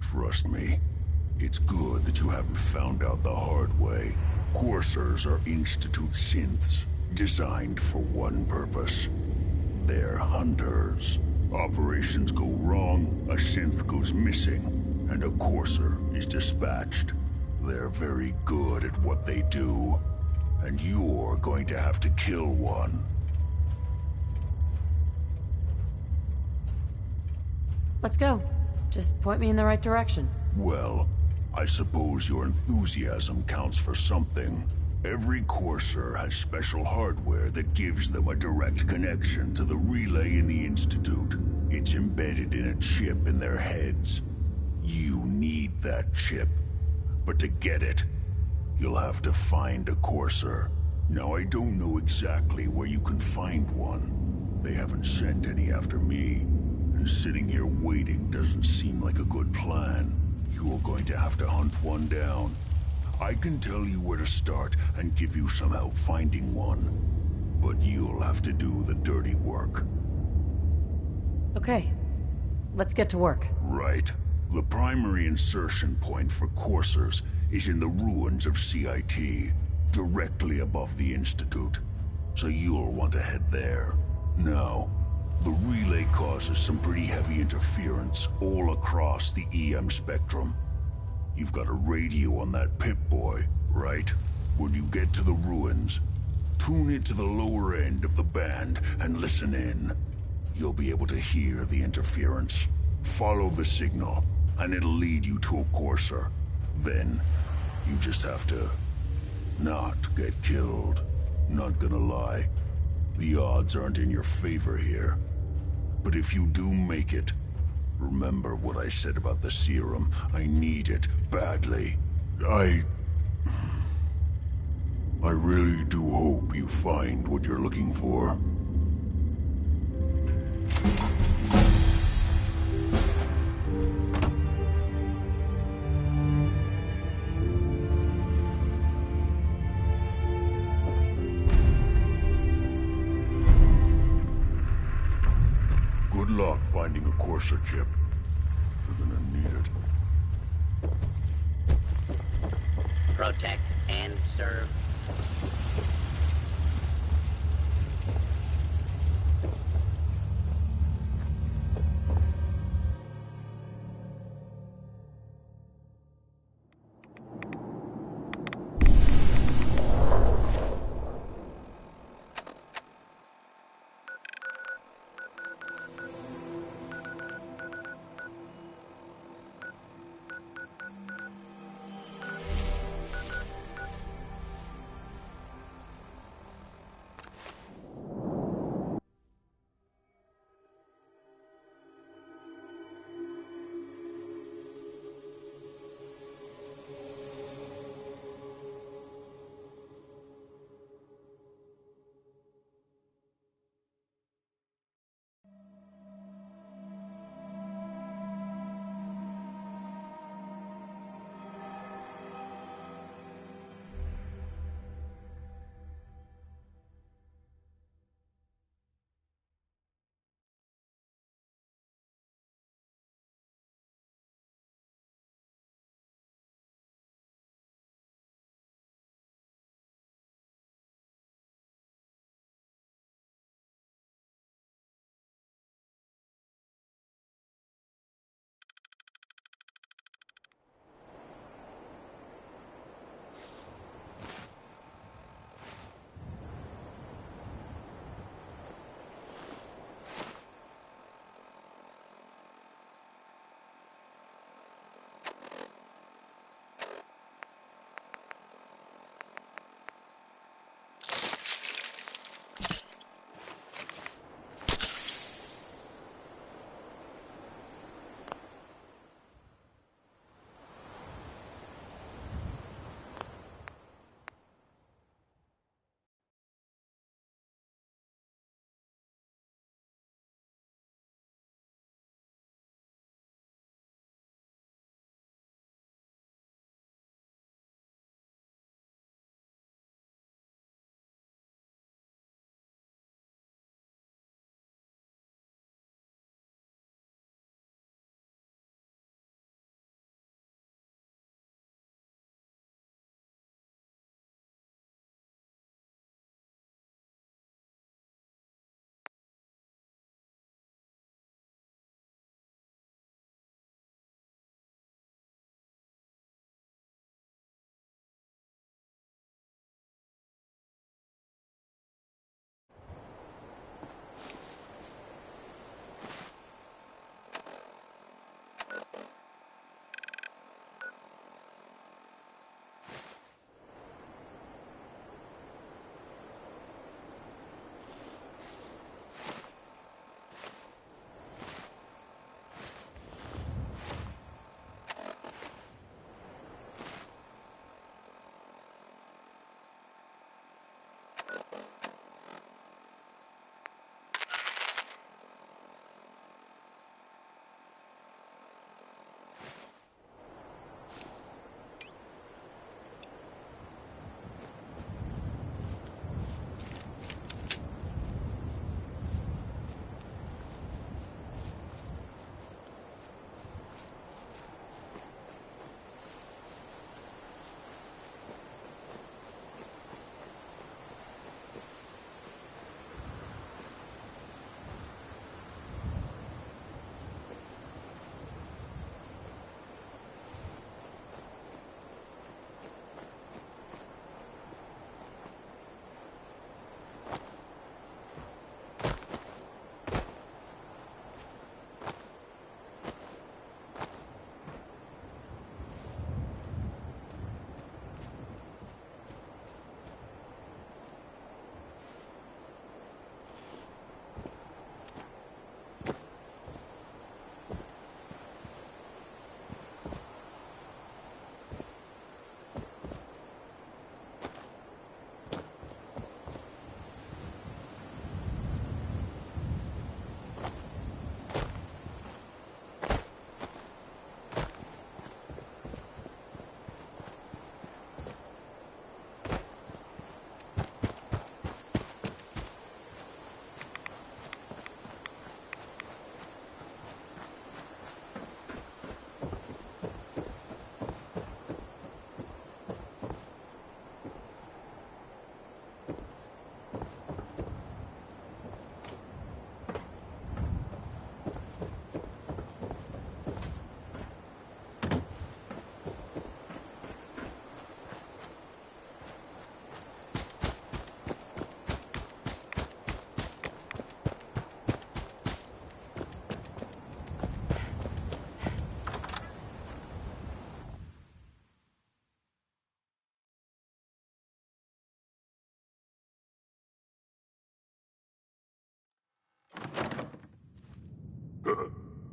Trust me, it's good that you haven't found out the hard way. Coursers are Institute synths, designed for one purpose. They're hunters. Operations go wrong, a synth goes missing, and a courser is dispatched. They're very good at what they do, and you're going to have to kill one. Let's go. Just point me in the right direction. Well, I suppose your enthusiasm counts for something. Every courser has special hardware that gives them a direct connection to the relay in the Institute. It's embedded in a chip in their heads. You need that chip. But to get it, you'll have to find a courser. Now, I don't know exactly where you can find one. They haven't sent any after me. And sitting here waiting doesn't seem like a good plan. You're going to have to hunt one down. I can tell you where to start and give you some help finding one. But you'll have to do the dirty work. Okay. Let's get to work. Right. The primary insertion point for coursers is in the ruins of CIT, directly above the Institute. So you'll want to head there. Now, the relay causes some pretty heavy interference all across the EM spectrum. You've got a radio on that Pip-Boy, right? When you get to the ruins, tune it to the lower end of the band and listen in. you'll be able to hear the interference. Follow the signal, and it'll lead you to a courser. Then, you just have to not get killed. Not gonna lie, the odds aren't in your favor here. But if you do make it, remember what I said about the serum. I need it badly. I really do hope you find what you're looking for. Good luck finding a Courser chip. You're gonna need it. Protect and serve.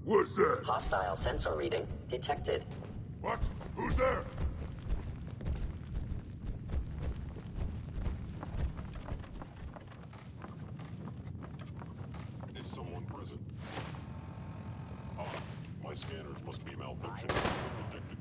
What's that? Hostile sensor reading detected. What? Who's there? Is someone present? Ah, my scanners must be malfunctioning. Detected.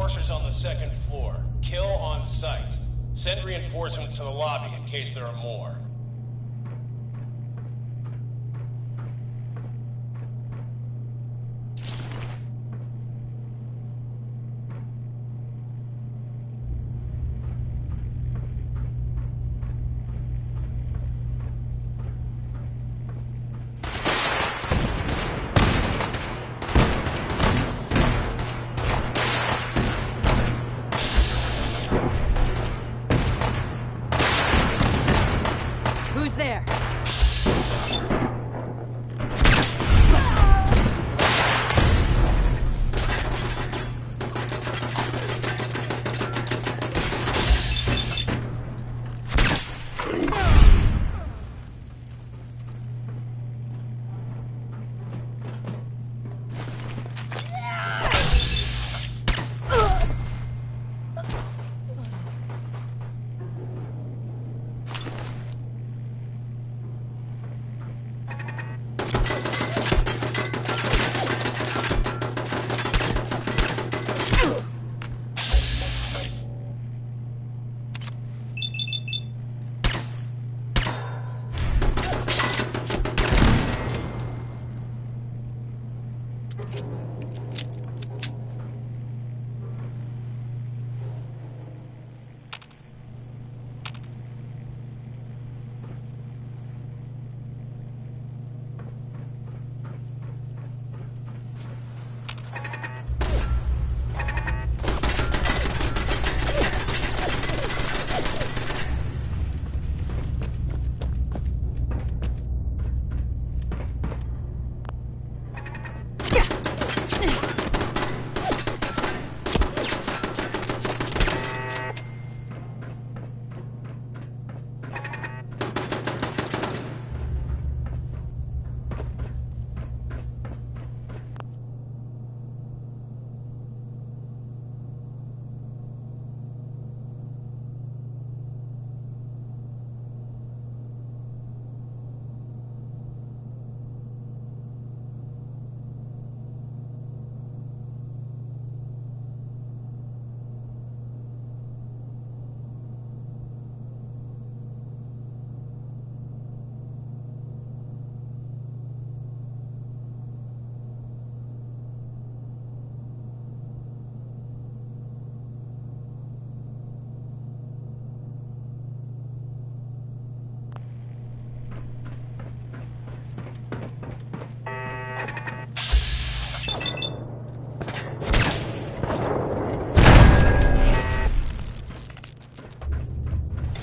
Courser's on the second floor. Kill on sight. Send reinforcements to the lobby in case there are more. Who's there?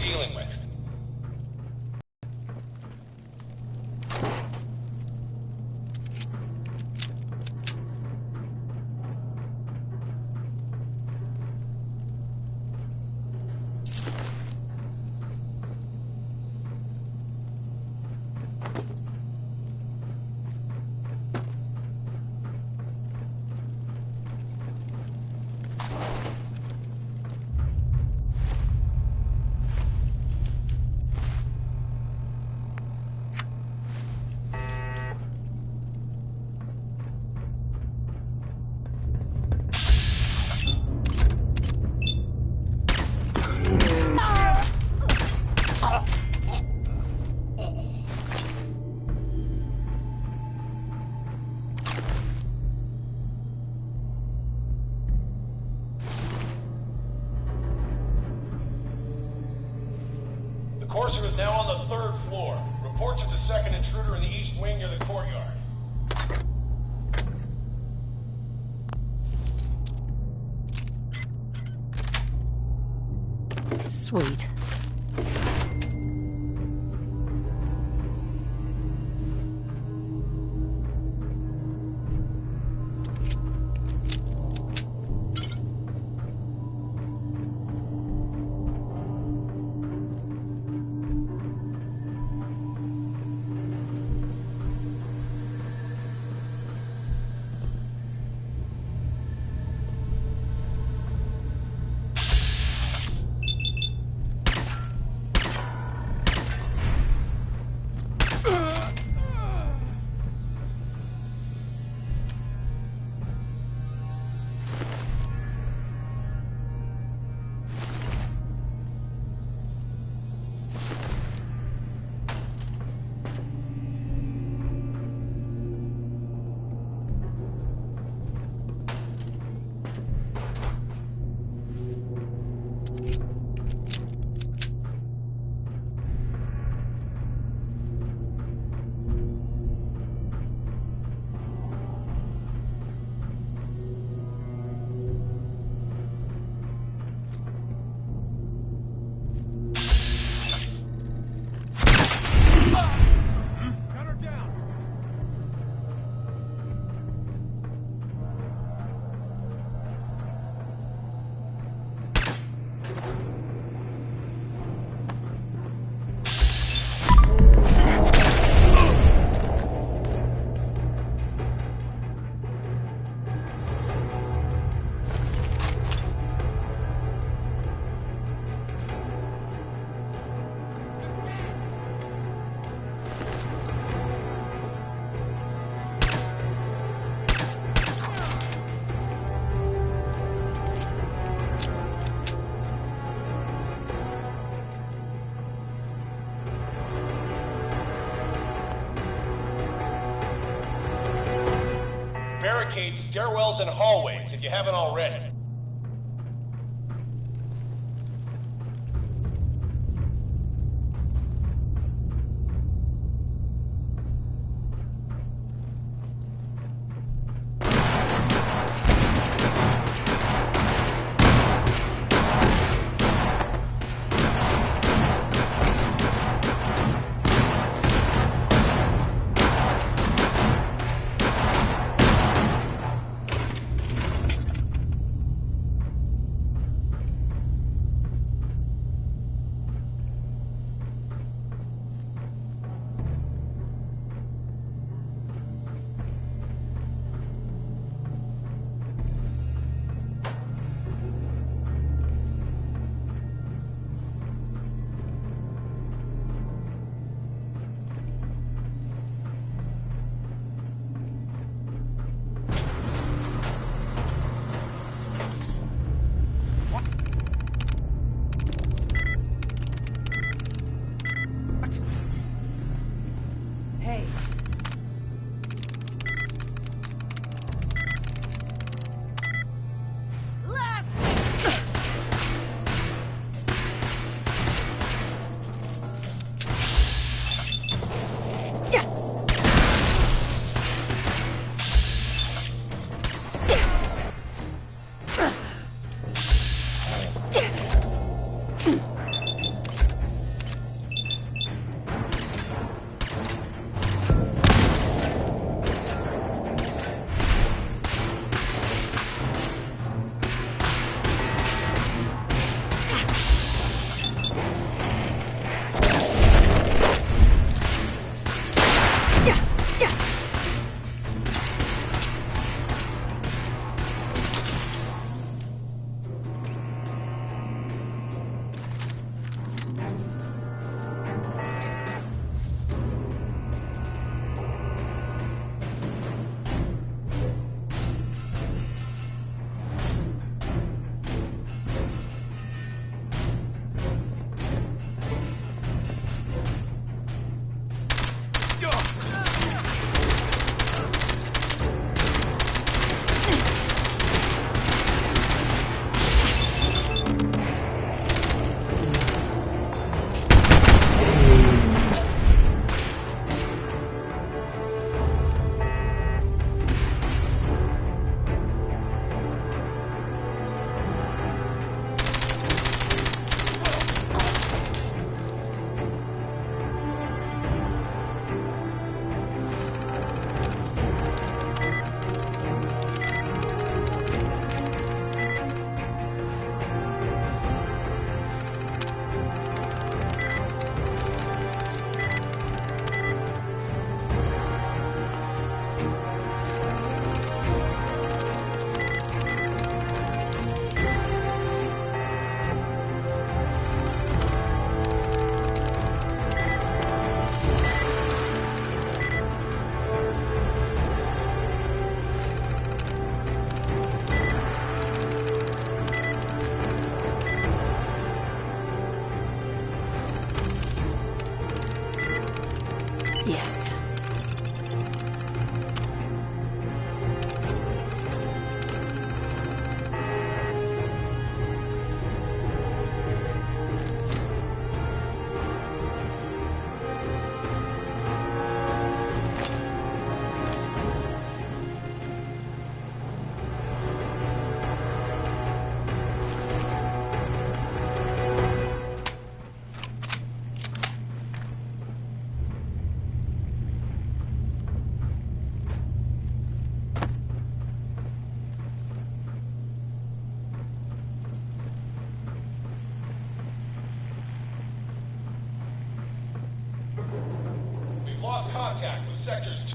Dealing with. Courser is now on the 3rd floor. Report to the second intruder in the east wing near the courtyard. Sweet. barricade stairwells and hallways if you haven't already. Hey. Yes. We've lost contact with sectors 2.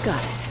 Got it.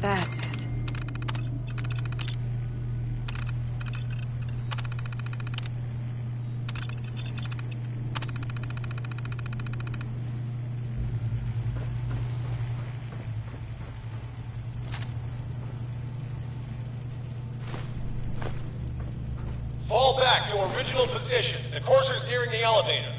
That's it. Fall back to original position. The courser's nearing the elevator.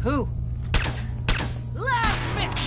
Who? Last fist!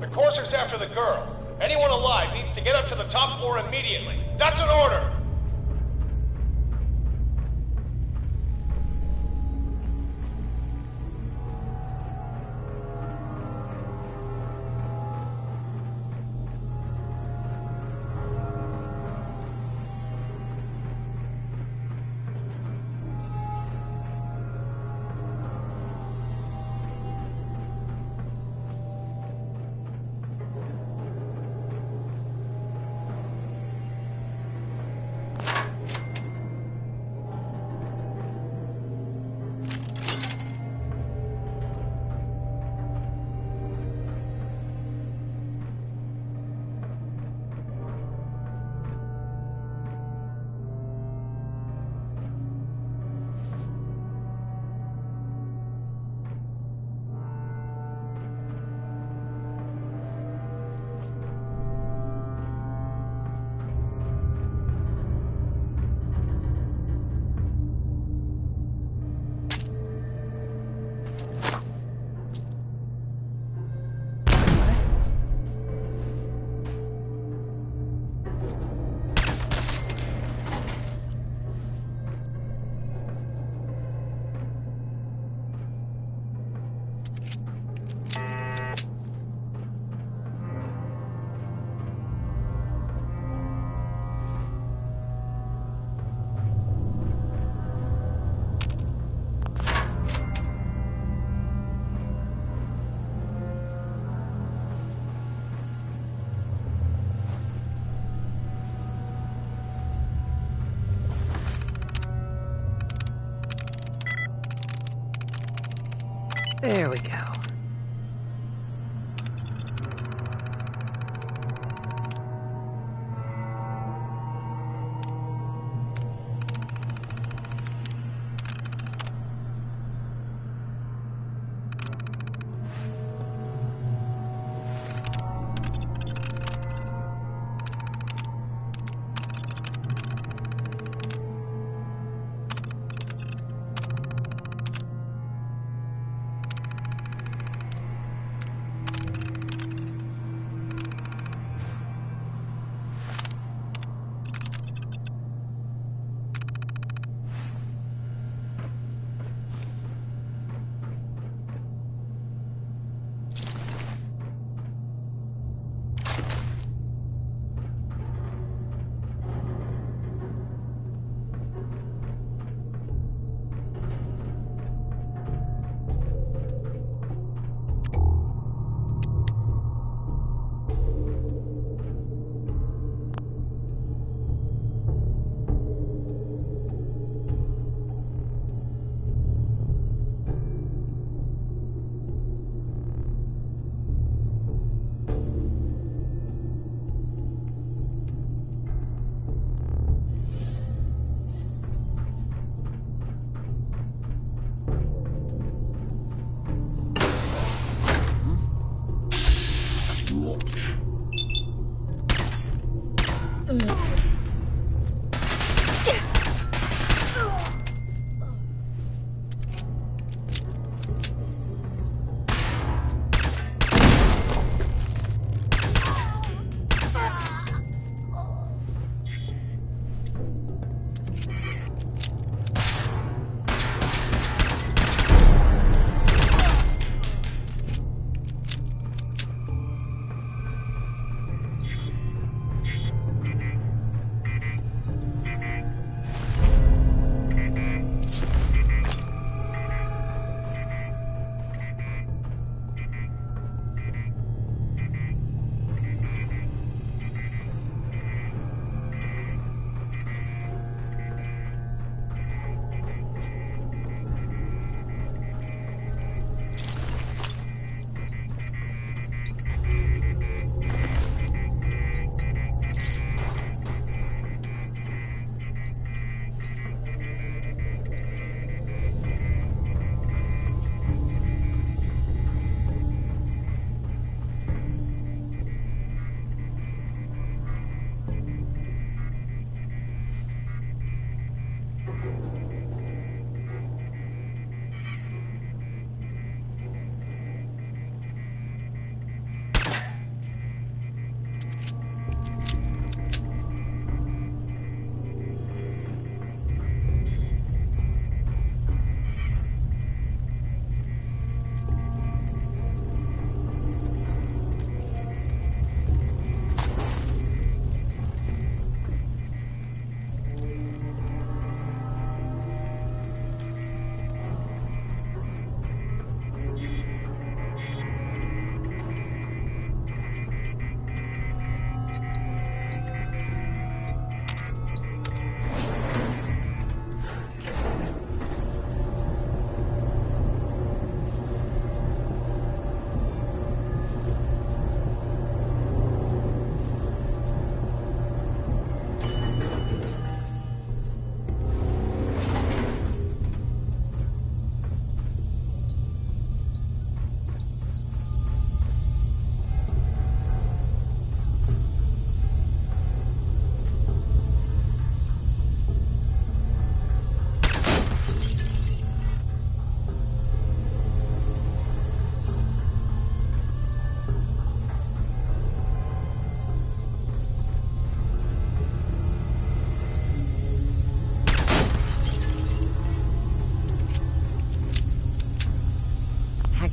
The courser's after the girl. Anyone alive needs to get up to the top floor immediately. That's an order! There we go.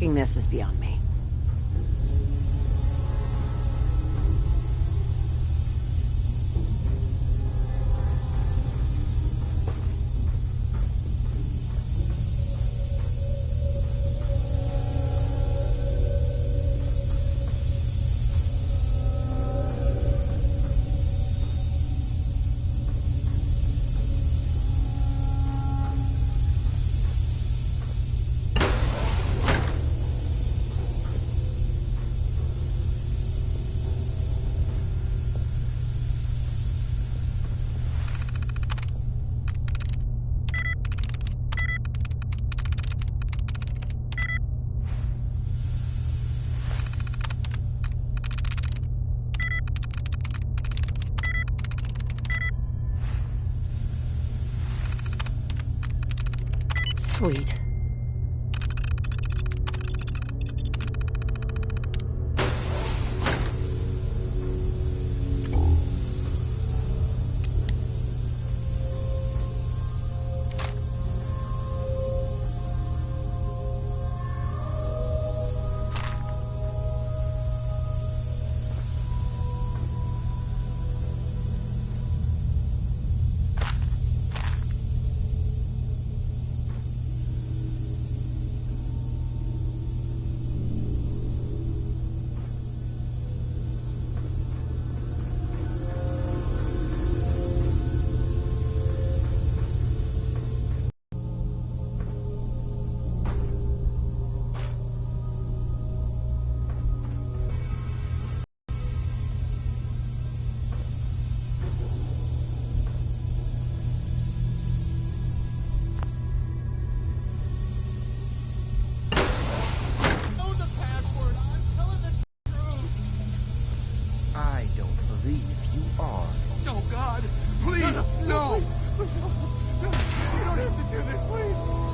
Risking this is beyond me. Sweet. I don't believe you are. Oh, God! Please, no! Please, no. No, you don't have to do this, please!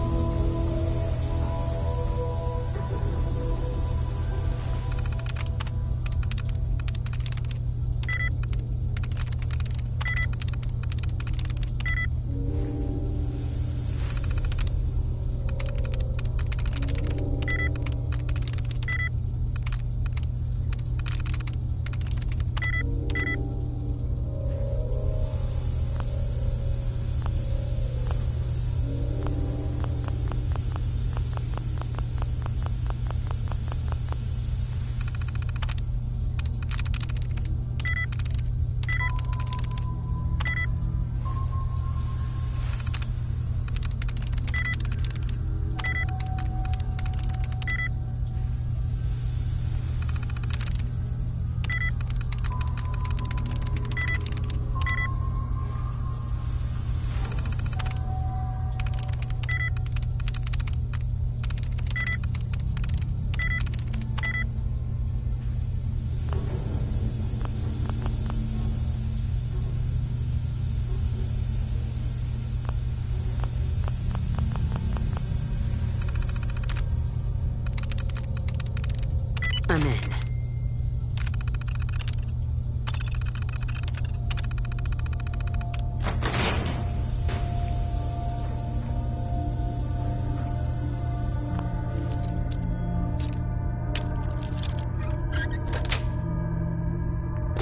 I'm in.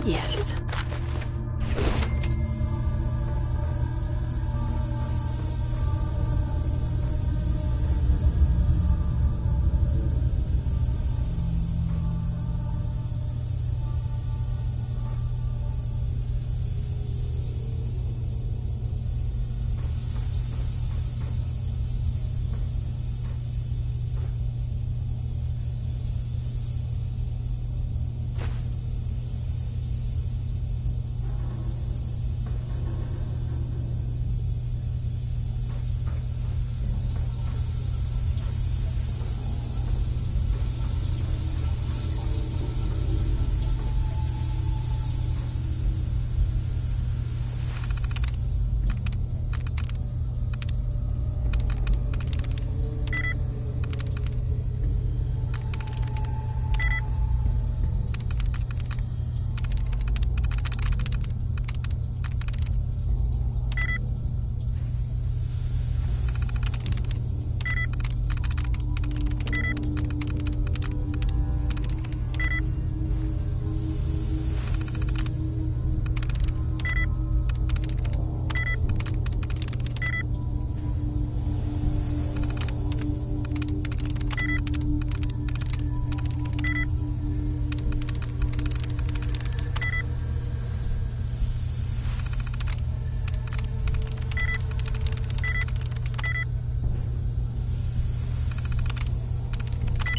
Yes.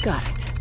Got it.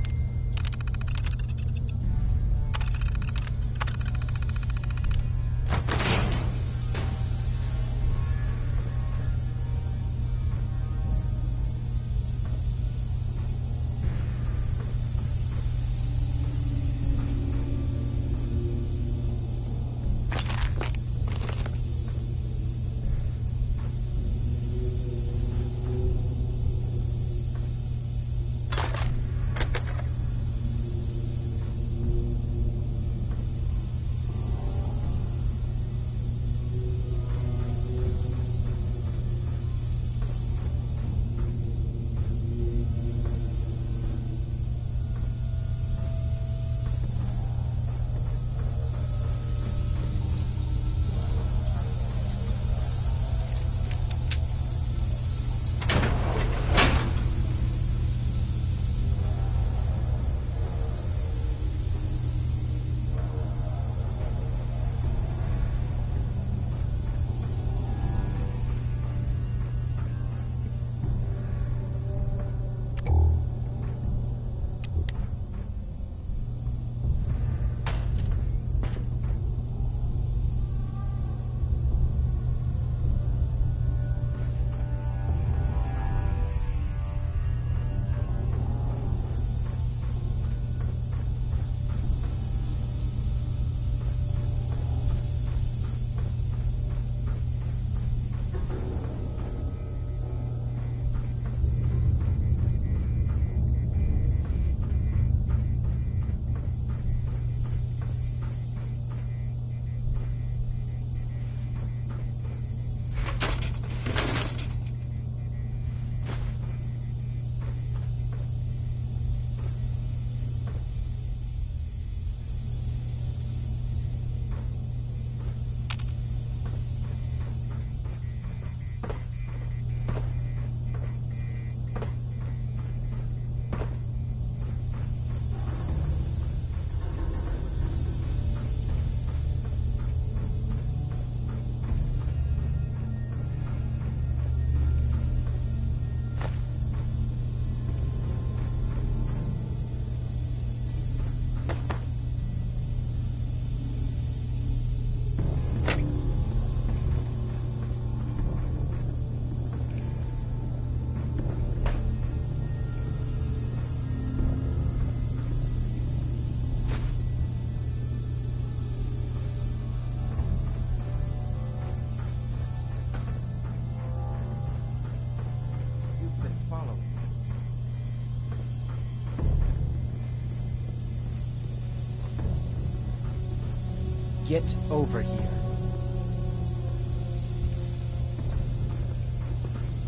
Get over here.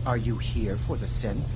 Are you here for the synth?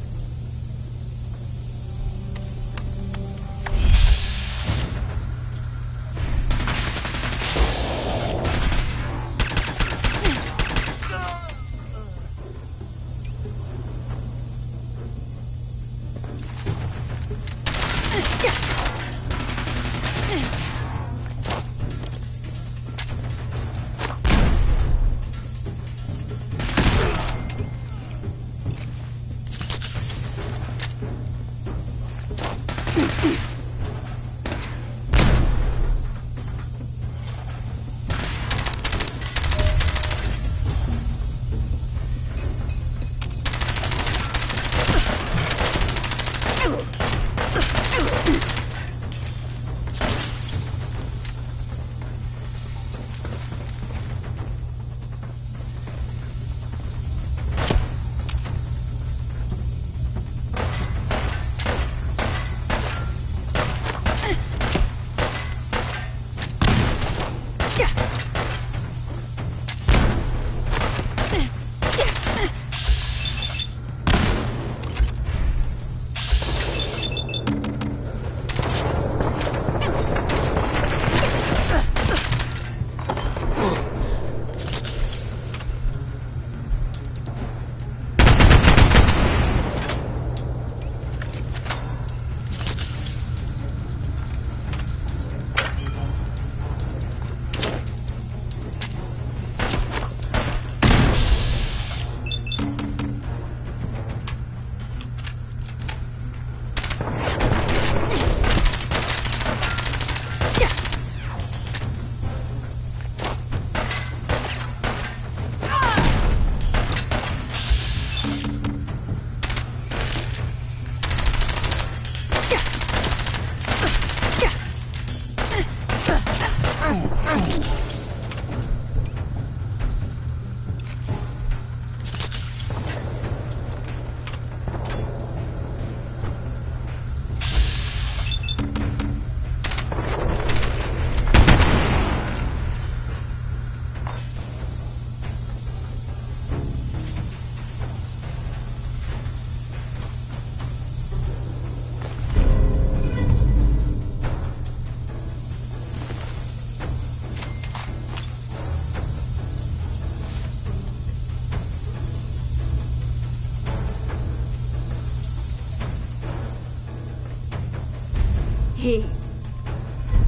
He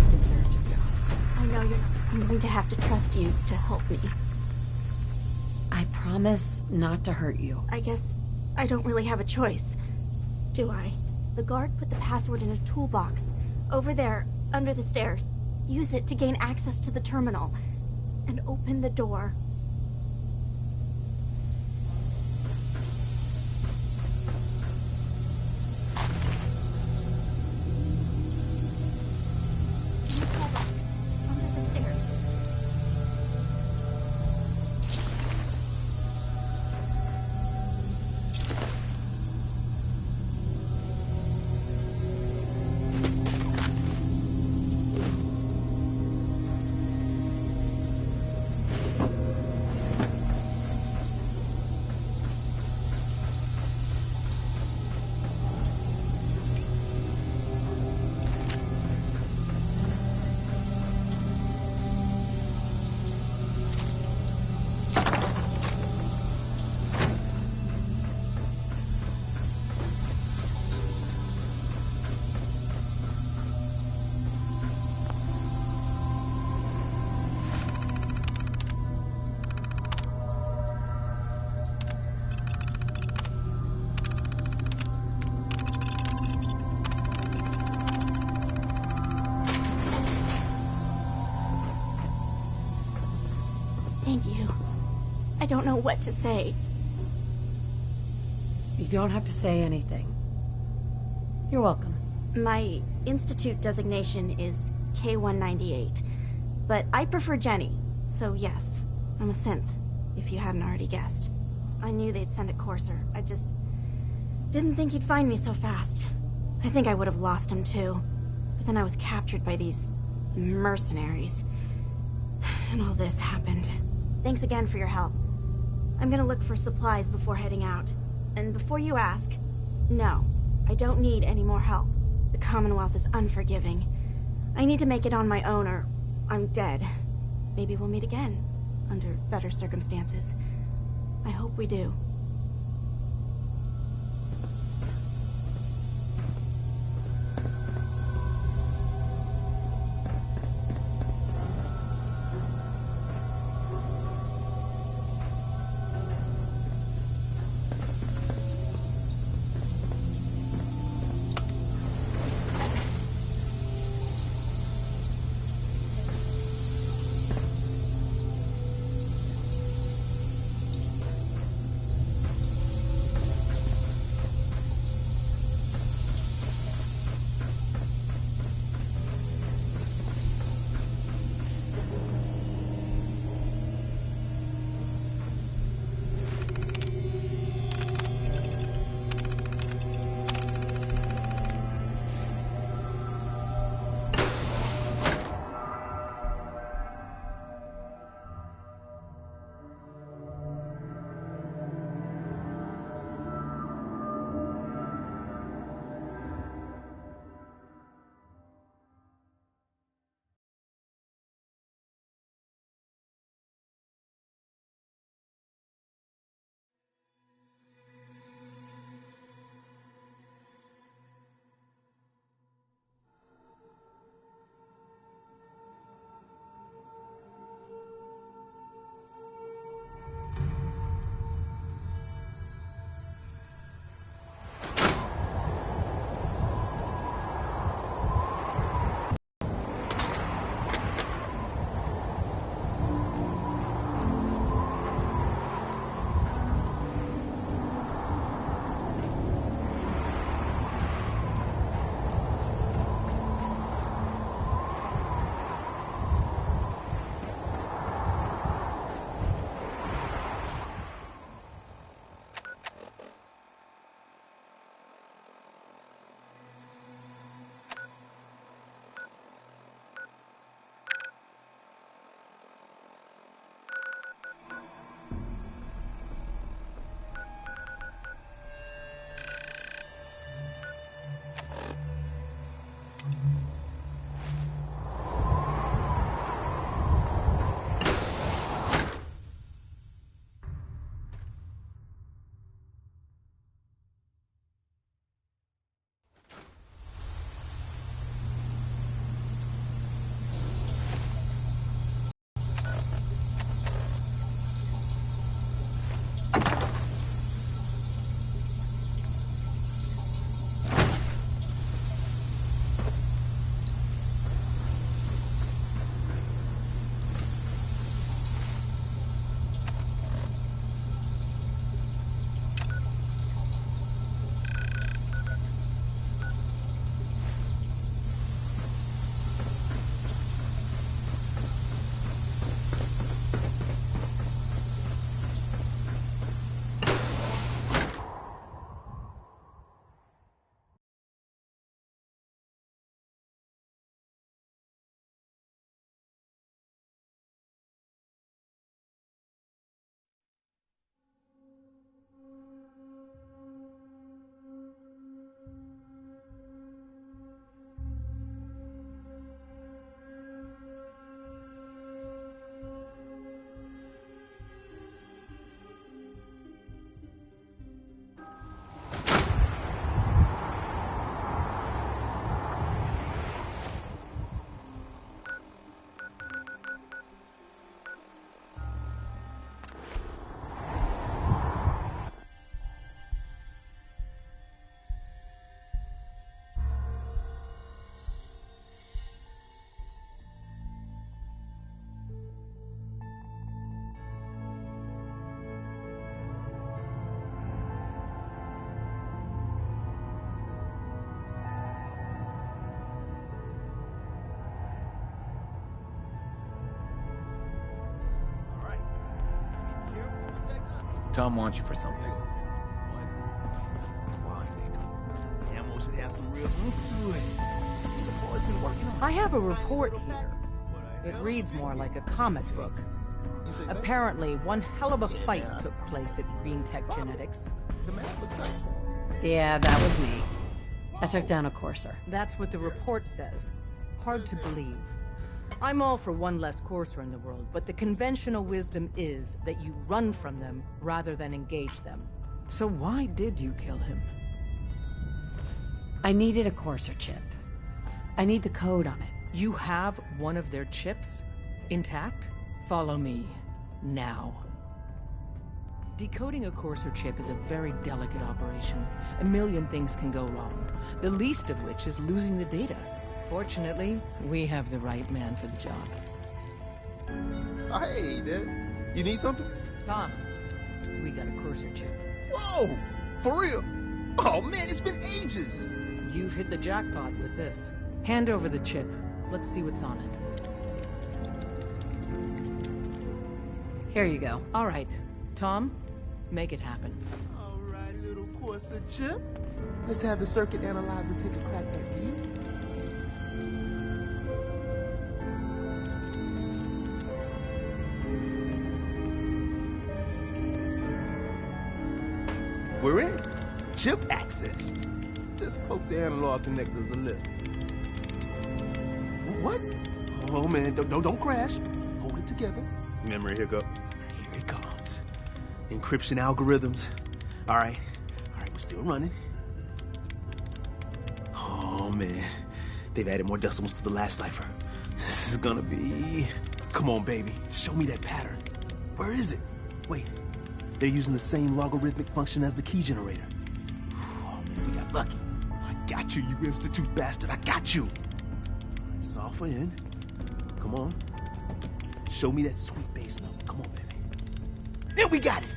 deserved to die. I know I'm going to have to trust you to help me. I promise not to hurt you. I guess I don't really have a choice, do I? The guard put the password in a toolbox over there, under the stairs. Use it to gain access to the terminal and open the door. Thank you. I don't know what to say. You don't have to say anything. You're welcome. My Institute designation is K-198, but I prefer Jenny, so yes, I'm a synth, if you hadn't already guessed. I knew they'd send a courser. I just didn't think he'd find me so fast. I think I would have lost him too, but then I was captured by these mercenaries, and all this happened. Thanks again for your help. I'm gonna look for supplies before heading out. And before you ask, no, I don't need any more help. The Commonwealth is unforgiving. I need to make it on my own or I'm dead. Maybe we'll meet again, under better circumstances. I hope we do. Tom wants you for something. This ammo should have some real oomph to it. The boy's been working on it. I have a report here. It reads more like a comic book. Apparently, one hell of a fight took place at Green Tech Genetics. The map looks tight. Yeah, that was me. I took down a courser. That's what the report says. Hard to believe. I'm all for one less courser in the world, but the conventional wisdom is that you run from them rather than engage them. So why did you kill him? I needed a courser chip. I need the code on it. You have one of their chips? Intact? Follow me. Now. Decoding a courser chip is a very delicate operation. A million things can go wrong, the least of which is losing the data. Fortunately, we have the right man for the job. Hey, Dad. You need something? Tom, we got a courser chip. Whoa! For real? Oh, man, it's been ages! You've hit the jackpot with this. Hand over the chip. Let's see what's on it. Here you go. All right. Tom, make it happen. All right, little courser chip. Let's have the circuit analyzer take a crack at you. We're in. Chip accessed. Just poke the analog connectors a little. What? Oh man, don't crash. Hold it together. Memory hiccup. Here it comes. Encryption algorithms. All right, we're still running. Oh man, they've added more decimals to the last cipher. This is gonna be... Come on, baby, show me that pattern. Where is it? Wait. They're using the same logarithmic function as the key generator. Oh, man, we got lucky. I got you, you Institute bastard. I got you. Software in. Come on. Show me that sweet bass number. Come on, baby. There, we got it.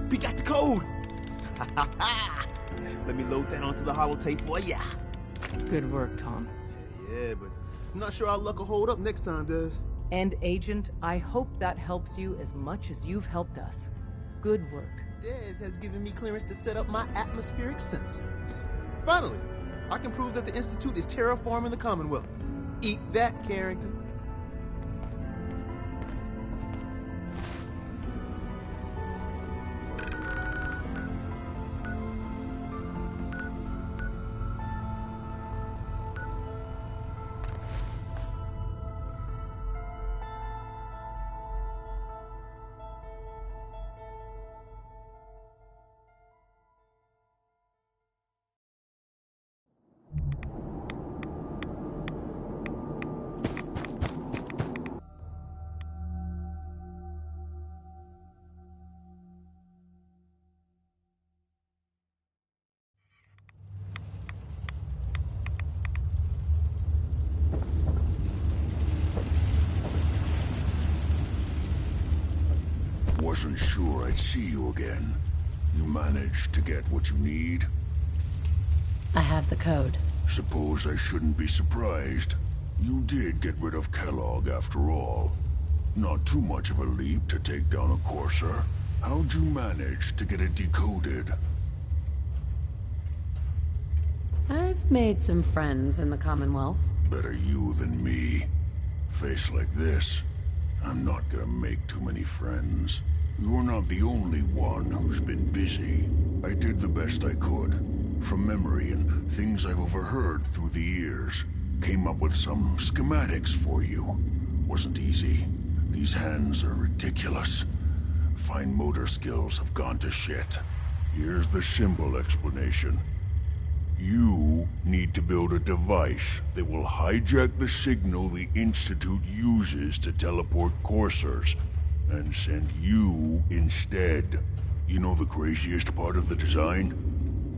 We got the code. Let me load that onto the holotape for ya. Good work, Tom. Yeah, but I'm not sure our luck will hold up next time, Des. And Agent, I hope that helps you as much as you've helped us. Good work. Dez has given me clearance to set up my atmospheric sensors. Finally, I can prove that the Institute is terraforming the Commonwealth. Eat that, Carrington. wasn't sure I'd see you again. You managed to get what you need? I have the code. Suppose I shouldn't be surprised. You did get rid of Kellogg after all. Not too much of a leap to take down a Courser. How'd you manage to get it decoded? I've made some friends in the Commonwealth. Better you than me. Face like this, I'm not gonna make too many friends. You're not the only one who's been busy. I did the best I could. From memory and things I've overheard through the years. Came up with some schematics for you. Wasn't easy. These hands are ridiculous. Fine motor skills have gone to shit. Here's the symbol explanation. You need to build a device that will hijack the signal the Institute uses to teleport coursers, and send you instead. You know the craziest part of the design?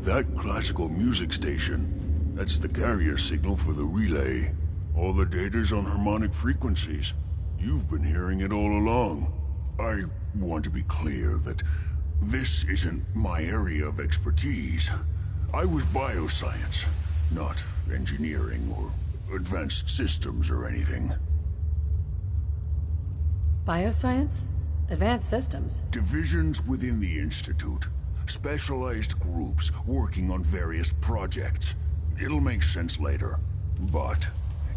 That classical music station, that's the carrier signal for the relay. All the data's on harmonic frequencies. You've been hearing it all along. I want to be clear that this isn't my area of expertise. I was bioscience, not engineering or advanced systems or anything. Bioscience? Advanced systems? Divisions within the Institute. Specialized groups working on various projects. It'll make sense later. But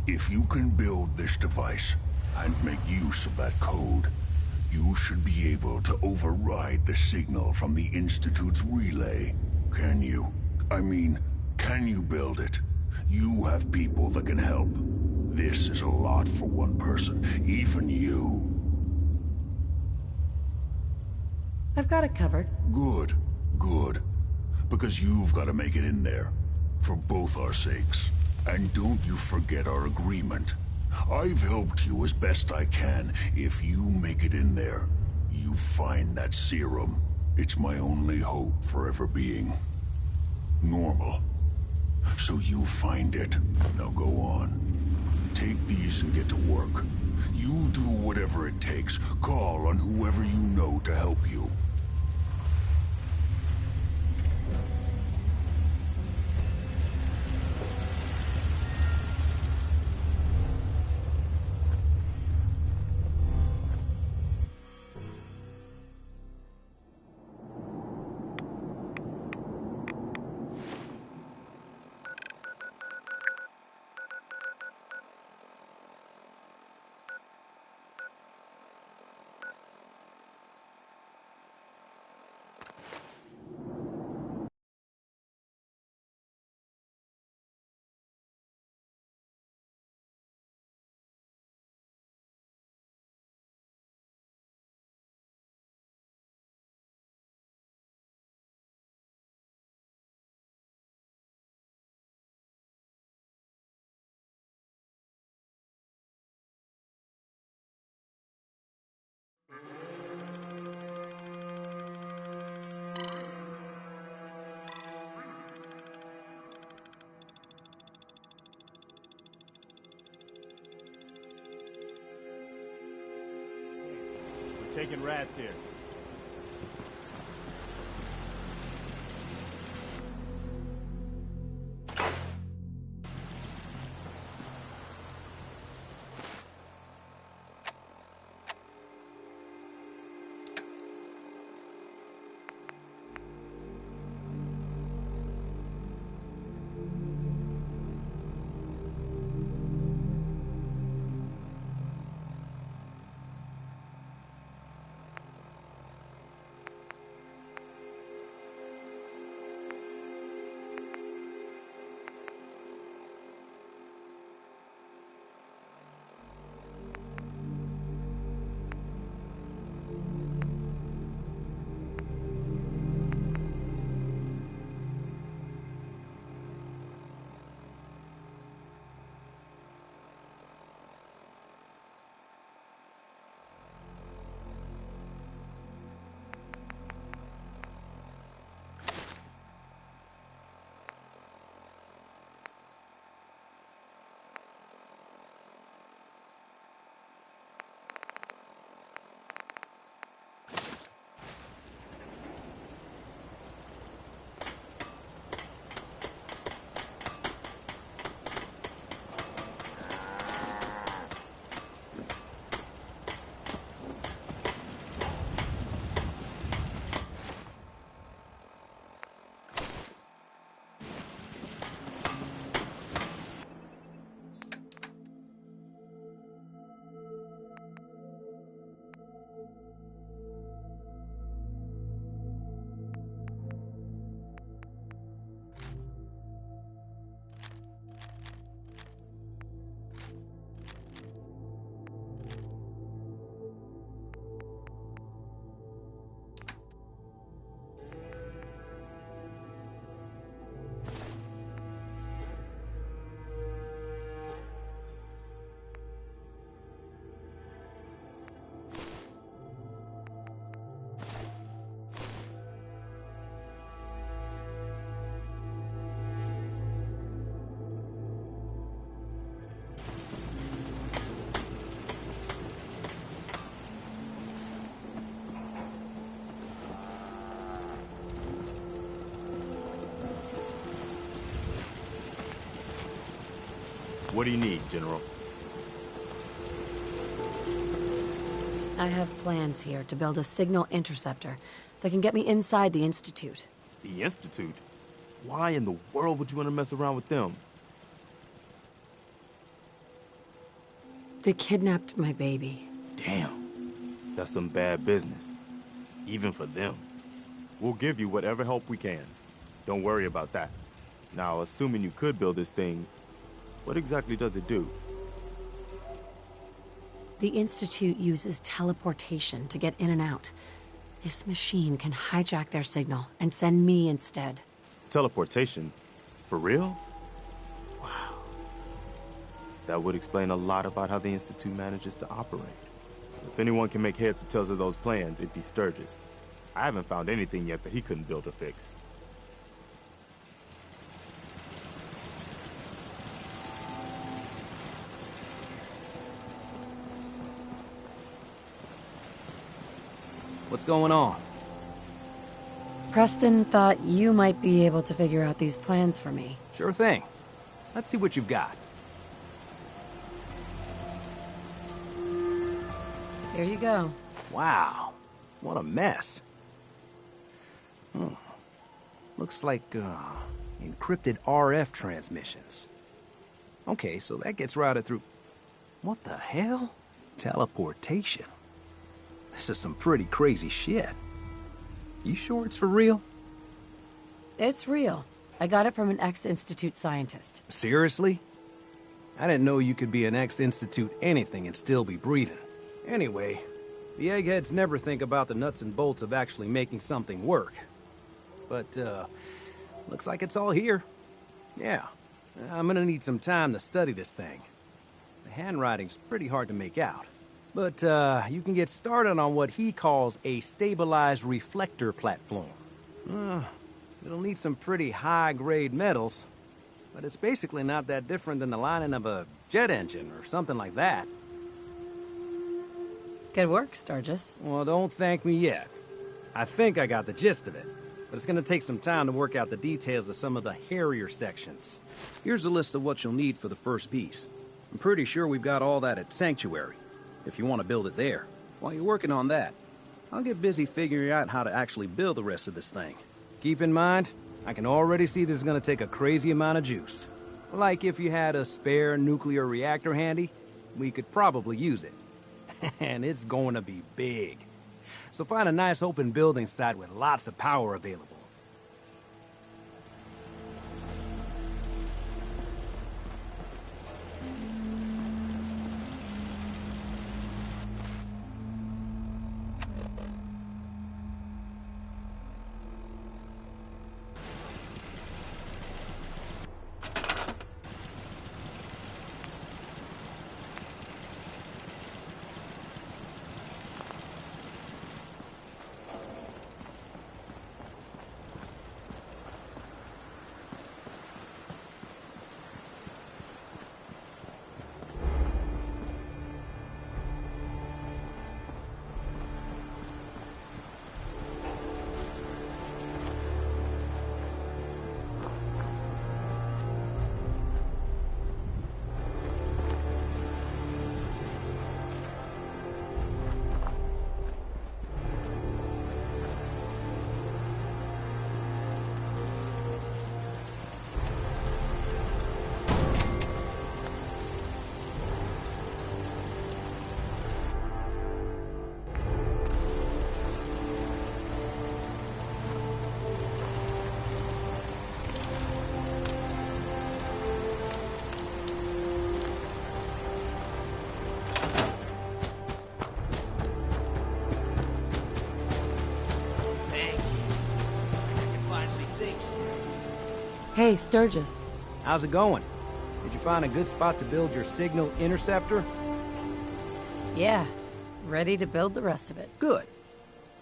if you can build this device and make use of that code, you should be able to override the signal from the Institute's relay. Can you? I mean, can you build it? You have people that can help. This is a lot for one person, even you. I've got it covered. Good, good. Because you've got to make it in there. For both our sakes. And don't you forget our agreement. I've helped you as best I can. If you make it in there, you find that serum. It's my only hope for ever being normal. So you find it. Now go on. Take these and get to work. You do whatever it takes. Call on whoever you know to help you. Taking rats here. What do you need, General? I have plans here to build a signal interceptor that can get me inside the Institute. The Institute? Why in the world would you want to mess around with them? They kidnapped my baby. Damn. That's some bad business. Even for them. We'll give you whatever help we can. Don't worry about that. Now, assuming you could build this thing, what exactly does it do? The Institute uses teleportation to get in and out. This machine can hijack their signal and send me instead. Teleportation? For real? Wow. That would explain a lot about how the Institute manages to operate. If anyone can make heads or tails of those plans, it'd be Sturgis. I haven't found anything yet that he couldn't build or fix. What's going on? Preston thought you might be able to figure out these plans for me. Sure thing. Let's see what you've got. Here you go. Wow. What a mess. Looks like, encrypted RF transmissions. Okay, so that gets routed through... What the hell? Teleportation. This is some pretty crazy shit. You sure it's for real? It's real. I got it from an ex-Institute scientist. Seriously? I didn't know you could be an ex-Institute anything and still be breathing. Anyway, the eggheads never think about the nuts and bolts of actually making something work. But, looks like it's all here. Yeah, I'm gonna need some time to study this thing. The handwriting's pretty hard to make out. But, you can get started on what he calls a stabilized reflector platform. It'll need some pretty high-grade metals, but it's basically not that different than the lining of a jet engine or something like that. Good work, Sturgis. Well, don't thank me yet. I think I got the gist of it, but it's gonna take some time to work out the details of some of the hairier sections. Here's a list of what you'll need for the first piece. I'm pretty sure we've got all that at Sanctuary, if you want to build it there. While you're working on that, I'll get busy figuring out how to actually build the rest of this thing. Keep in mind, I can already see this is gonna take a crazy amount of juice. Like if you had a spare nuclear reactor handy, we could probably use it. And it's going to be big. So find a nice open building site with lots of power available. Hey, Sturgis. How's it going? Did you find a good spot to build your signal interceptor? Yeah, ready to build the rest of it. Good.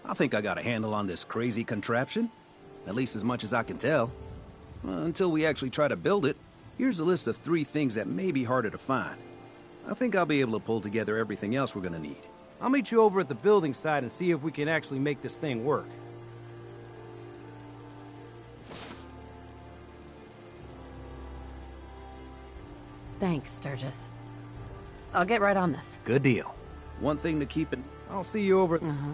I think I got a handle on this crazy contraption. At least as much as I can tell. Until we actually try to build it, here's a list of 3 things that may be harder to find. I think I'll be able to pull together everything else we're gonna need. I'll meet you over at the building site and see if we can actually make this thing work. Thanks, Sturgis. I'll get right on this. Good deal. One thing to keep in... I'll see you over... Uh-huh.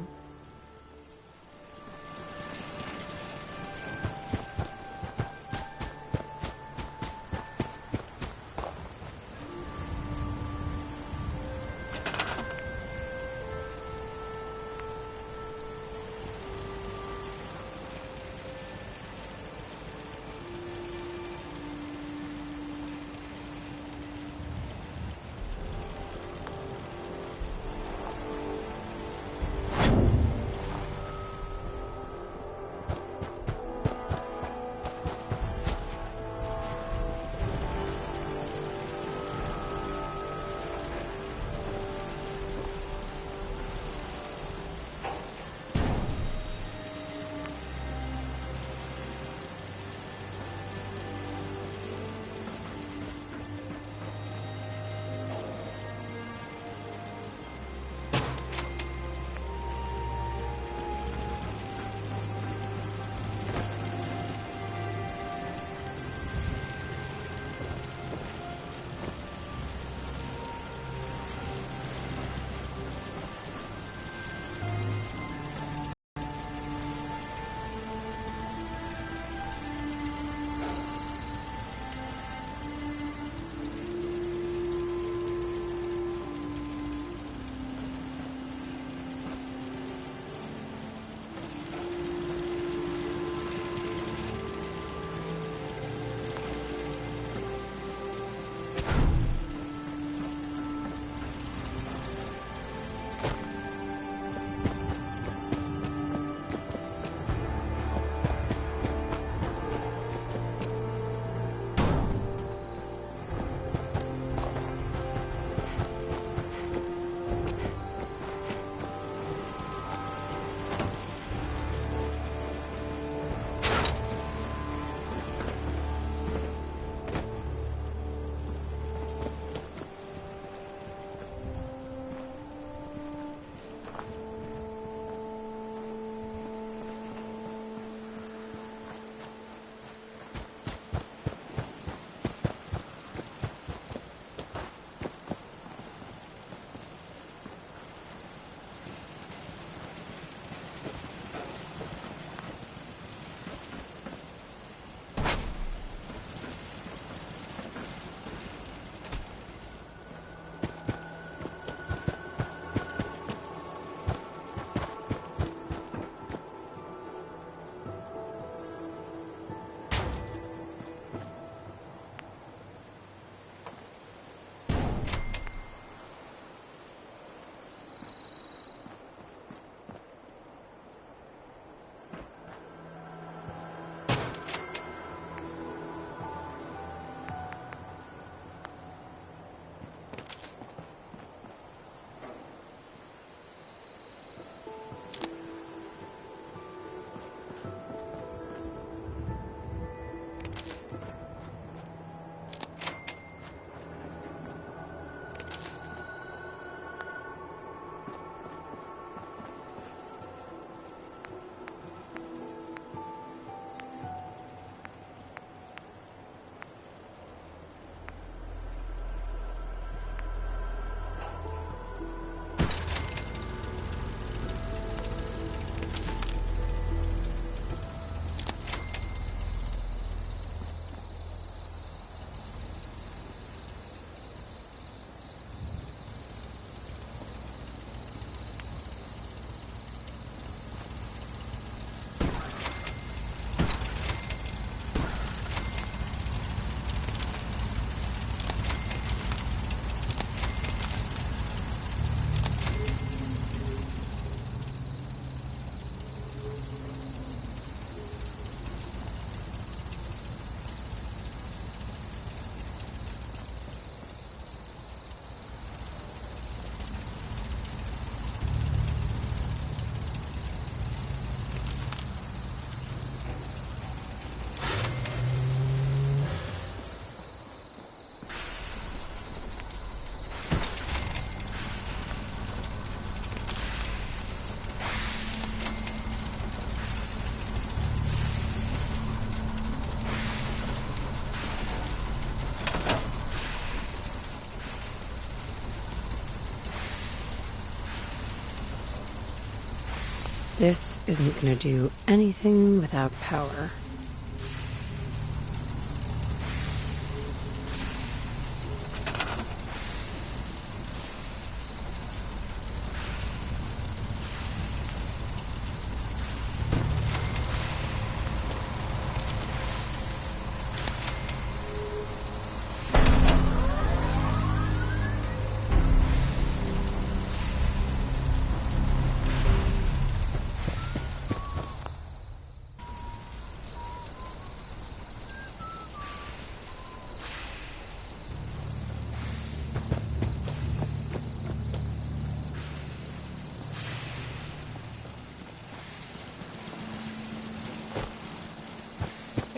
This isn't gonna do anything without power.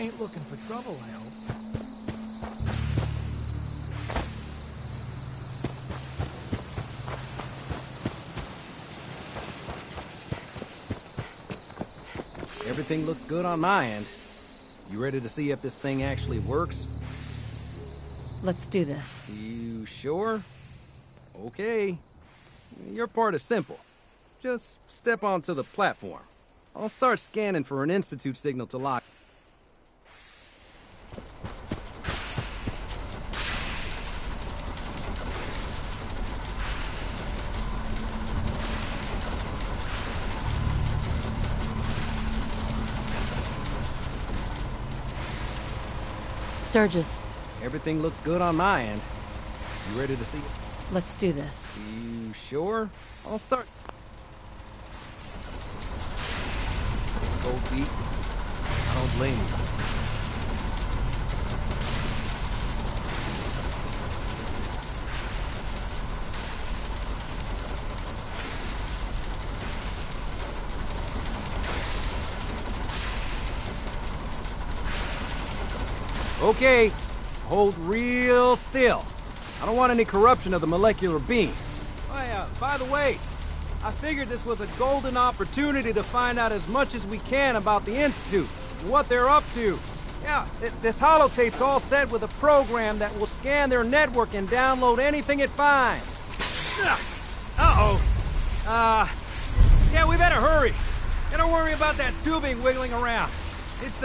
Ain't looking for trouble, I hope. Everything looks good on my end. You ready to see if this thing actually works? Let's do this. You sure? Okay. Your part is simple. Just step onto the platform. I'll start scanning for an Institute signal to lock. Sturgis. Everything looks good on my end. You ready to see it? Let's do this. You sure? I'll start. Cold feet. I don't blame you. Okay, hold real still. I don't want any corruption of the molecular beam. Oh, by the way, I figured this was a golden opportunity to find out as much as we can about the Institute and what they're up to. Yeah, this holotape's all set with a program that will scan their network and download anything it finds. Uh-oh. Yeah, we better hurry. Don't worry about that tubing wiggling around. It's,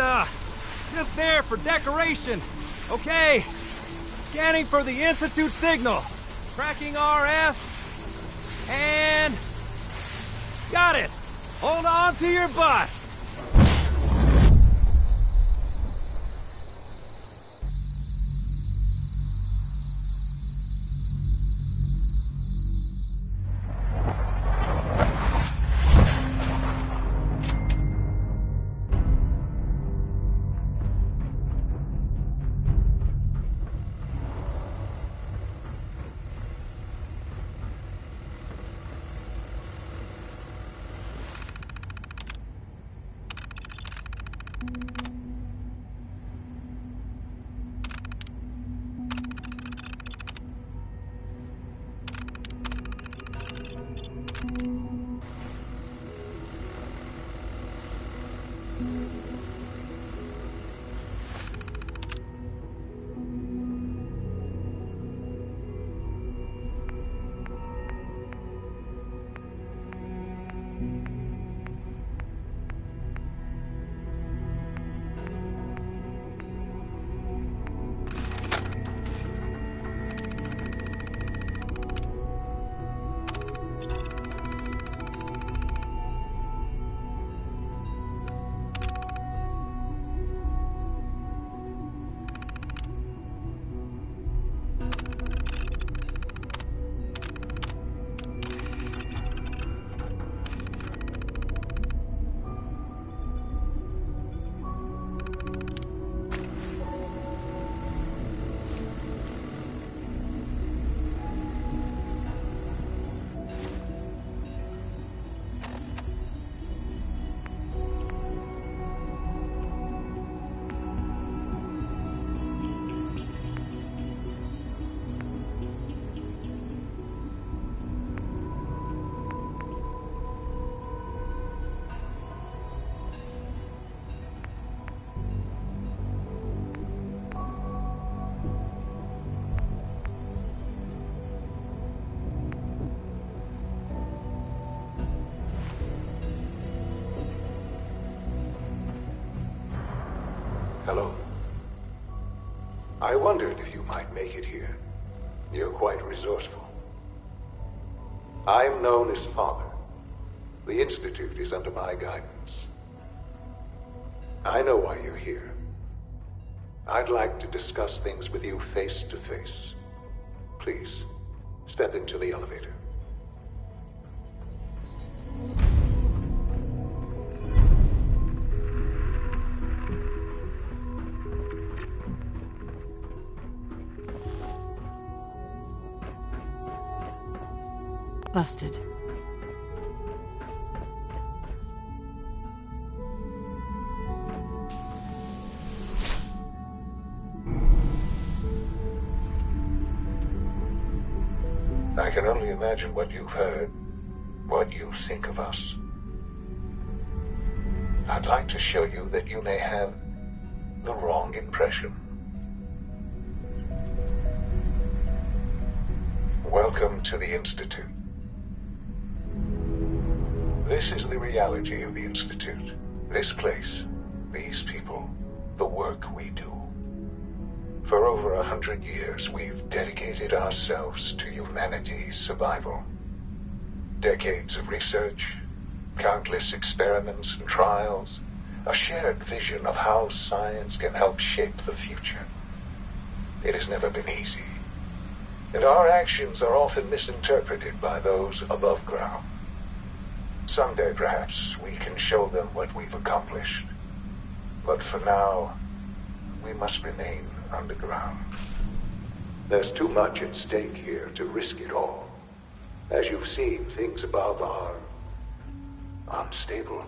just there for decoration. Okay. Scanning for the Institute signal. Tracking RF. And... got it. Hold on to your butt. Hello. I wondered if you might make it here. You're quite resourceful. I'm known as Father. The Institute is under my guidance. I know why you're here. I'd like to discuss things with you face to face. Please, step into the elevator. Busted. I can only imagine what you've heard, what you think of us. I'd like to show you that you may have the wrong impression. Welcome to the Institute. This is the reality of the Institute. This place, these people, the work we do. For over 100 years, we've dedicated ourselves to humanity's survival. Decades of research, countless experiments and trials, a shared vision of how science can help shape the future. It has never been easy, and our actions are often misinterpreted by those above ground. Someday, perhaps, we can show them what we've accomplished. But for now, we must remain underground. There's too much at stake here to risk it all. As you've seen, things above are unstable.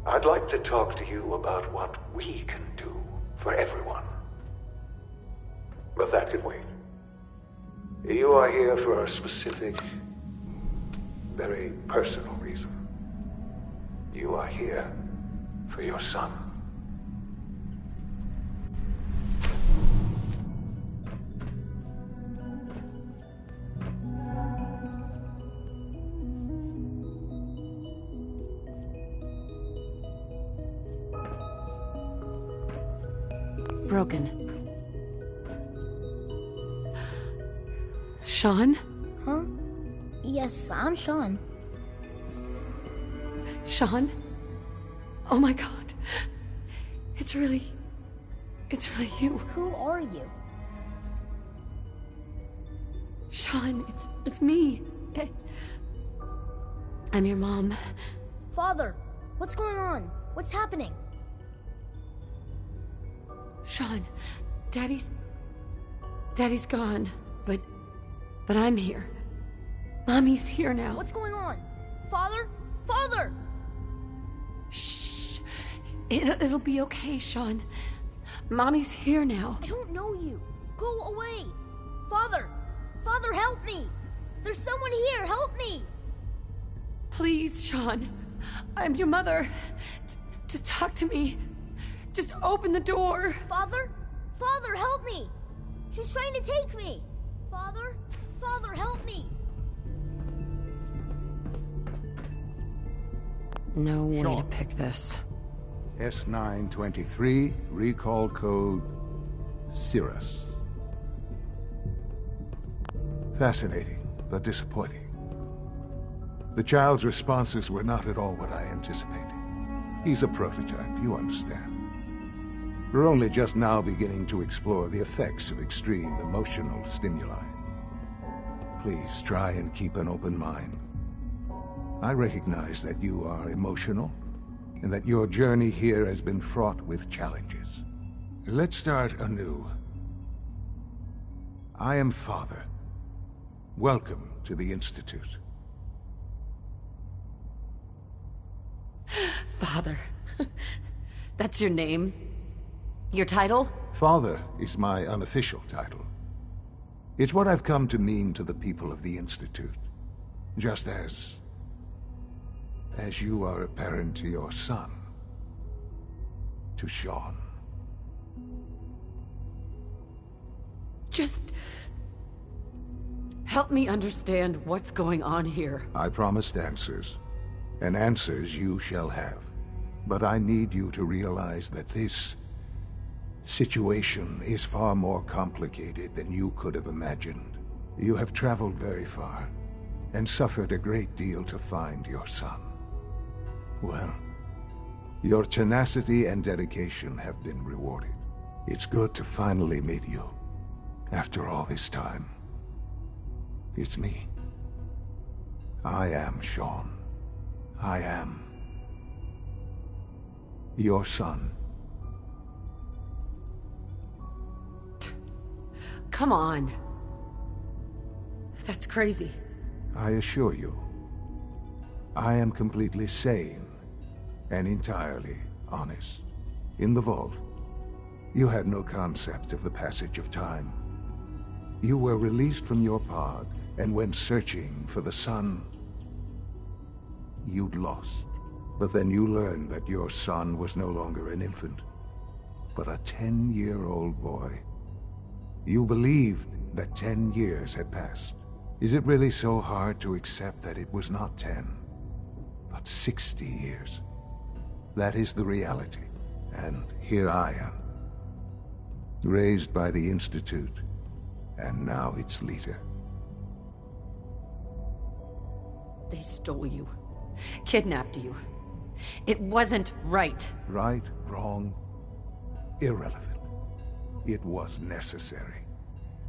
I'd like to talk to you about what we can do for everyone. But that can wait. You are here for a specific, very personal reason. You are here for your son. Broken. Sean? Huh? Yes, I'm Sean. Sean? Oh my god. It's really you. Who are you? Sean, it's me. I'm your mom. Father, what's going on? What's happening? Sean, Daddy's gone, but I'm here. Mommy's here now. What's going on? Father? Father! Shh. It'll be okay, Sean. Mommy's here now. I don't know you. Go away. Father! Father, help me! There's someone here, help me! Please, Sean. I'm your mother. To talk to me. Just open the door. Father? Father, help me! She's trying to take me! Father? Father, help me! No way Sean. to pick this. S923, recall code Cirrus. Fascinating, but disappointing. The child's responses were not at all what I anticipated. He's a prototype, you understand. We're only just now beginning to explore the effects of extreme emotional stimuli. Please try and keep an open mind. I recognize that you are emotional, and that your journey here has been fraught with challenges. Let's start anew. I am Father. Welcome to the Institute. Father. That's your name? Your title? Father is my unofficial title. It's what I've come to mean to the people of the Institute. Just as you are a parent to your son. To Sean. Just help me understand what's going on here. I promised answers, and answers you shall have. But I need you to realize that this situation is far more complicated than you could have imagined. You have traveled very far, and suffered a great deal to find your son. Well, your tenacity and dedication have been rewarded. It's good to finally meet you, after all this time. It's me. I am Sean. I am your son. Come on. That's crazy. I assure you, I am completely sane and entirely honest. In the vault, you had no concept of the passage of time. You were released from your pod and went searching for the son you'd lost. But then you learned that your son was no longer an infant, but a 10-year-old boy. You believed that 10 years had passed. Is it really so hard to accept that it was not 10, but 60 years? That is the reality. And here I am, raised by the Institute, and now its leader. They stole you, kidnapped you. It wasn't right. Right, wrong, irrelevant. It was necessary.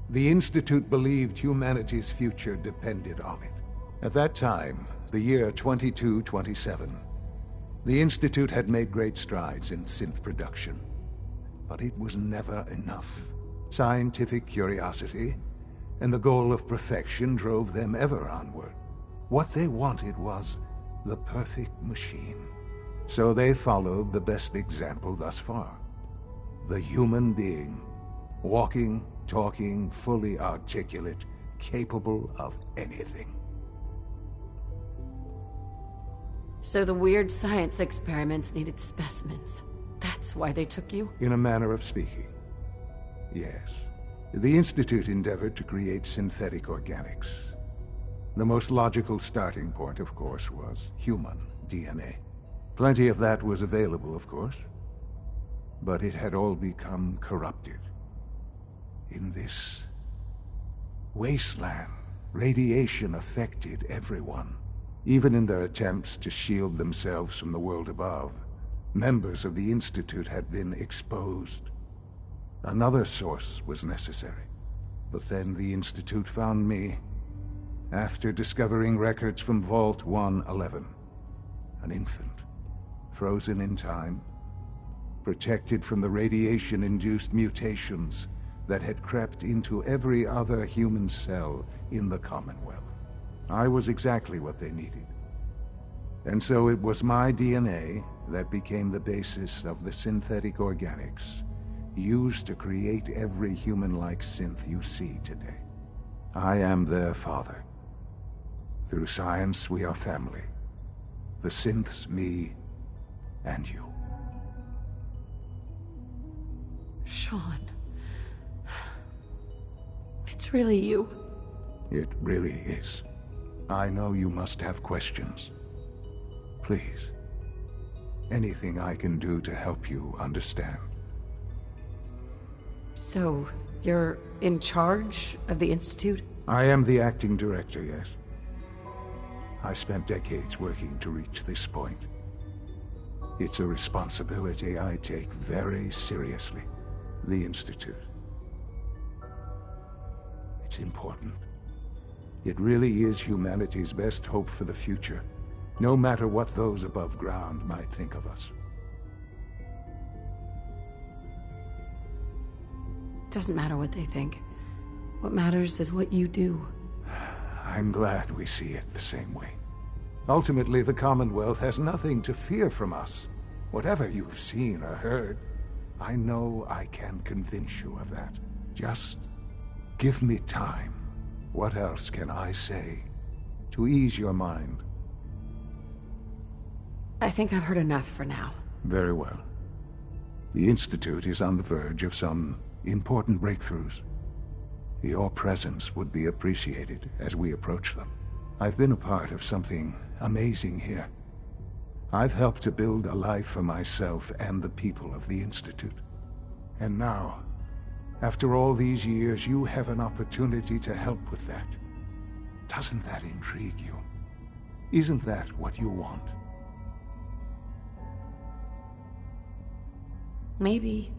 The Institute believed humanity's future depended on it. At that time, the year 2227, the Institute had made great strides in synth production. But it was never enough. Scientific curiosity and the goal of perfection drove them ever onward. What they wanted was the perfect machine. So they followed the best example thus far. The human being. Walking, talking, fully articulate, capable of anything. So the weird science experiments needed specimens. That's why they took you? In a manner of speaking, yes. The Institute endeavored to create synthetic organics. The most logical starting point, of course, was human DNA. Plenty of that was available, of course. But it had all become corrupted. In this wasteland, radiation affected everyone. Even in their attempts to shield themselves from the world above, members of the Institute had been exposed. Another source was necessary. But then the Institute found me, after discovering records from Vault 111. An infant, frozen in time, protected from the radiation-induced mutations that had crept into every other human cell in the Commonwealth. I was exactly what they needed. And so it was my DNA that became the basis of the synthetic organics used to create every human-like synth you see today. I am their father. Through science, we are family. The synths, me, and you. Sean. It's really you. It really is. I know you must have questions. Please. Anything I can do to help you understand. So, you're in charge of the Institute? I am the acting director, yes. I spent decades working to reach this point. It's a responsibility I take very seriously. The Institute. It's important. It really is humanity's best hope for the future, no matter what those above ground might think of us. Doesn't matter what they think. What matters is what you do. I'm glad we see it the same way. Ultimately, the Commonwealth has nothing to fear from us. Whatever you've seen or heard, I know I can convince you of that. Just give me time. What else can I say to ease your mind? I think I've heard enough for now. Very well. The Institute is on the verge of some important breakthroughs. Your presence would be appreciated as we approach them. I've been a part of something amazing here. I've helped to build a life for myself and the people of the Institute. And now, after all these years, you have an opportunity to help with that. Doesn't that intrigue you? Isn't that what you want? Maybe.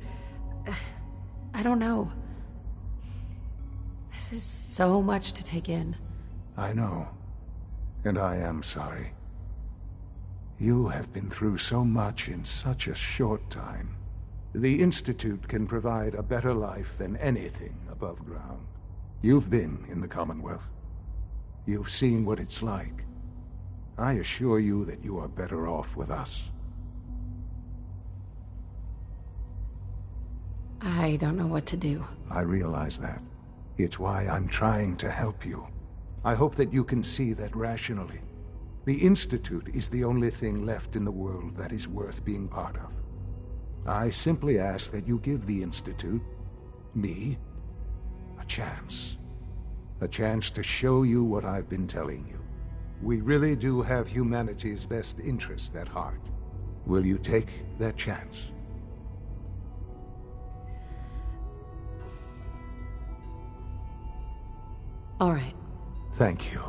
I don't know. This is so much to take in. I know. And I am sorry. You have been through so much in such a short time. The Institute can provide a better life than anything above ground. You've been in the Commonwealth. You've seen what it's like. I assure you that you are better off with us. I don't know what to do. I realize that. It's why I'm trying to help you. I hope that you can see that rationally. The Institute is the only thing left in the world that is worth being part of. I simply ask that you give the Institute, me, a chance. A chance to show you what I've been telling you. We really do have humanity's best interest at heart. Will you take that chance? All right. Thank you.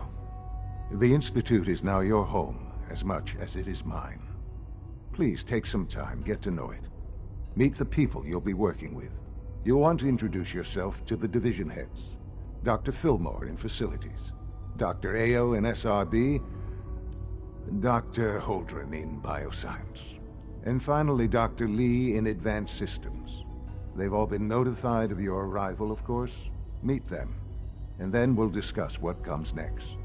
The Institute is now your home, as much as it is mine. Please take some time, get to know it. Meet the people you'll be working with. You'll want to introduce yourself to the division heads. Dr. Fillmore in Facilities, Dr. Ayo in SRB, Dr. Holdren in Bioscience, and finally Dr. Lee in Advanced Systems. They've all been notified of your arrival, of course. Meet them, and then we'll discuss what comes next.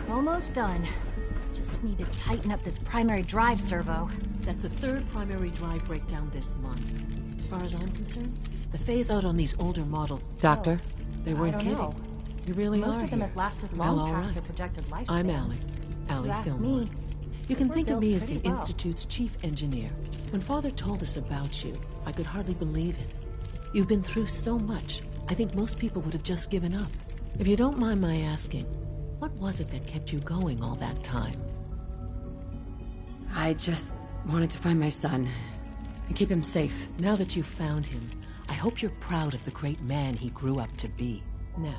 Almost done. Just need to tighten up this primary drive servo. That's the third primary drive breakdown this month. As far as I'm concerned, the phase out on these older models... Doctor? They weren't I don't kidding. know. You really Most are of them here. have lasted Well, long all past right. their projected lifespans. I'm Allie. Allie You ask Fillmore. me. You can We're think of built me as the pretty well. Institute's chief engineer. When Father told us about you, I could hardly believe it. You've been through so much, I think most people would have just given up. If you don't mind my asking, what was it that kept you going all that time? I just wanted to find my son and keep him safe. Now that you've found him, I hope you're proud of the great man he grew up to be. Now,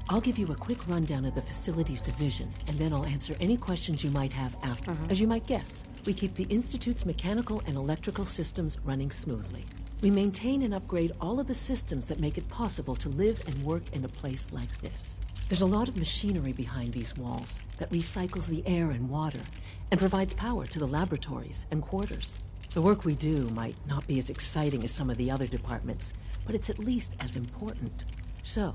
I'll give you a quick rundown of the facilities division, and then I'll answer any questions you might have after. As you might guess, we keep the Institute's mechanical and electrical systems running smoothly. We maintain and upgrade all of the systems that make it possible to live and work in a place like this. There's a lot of machinery behind these walls that recycles the air and water and provides power to the laboratories and quarters. The work we do might not be as exciting as some of the other departments, but it's at least as important. So,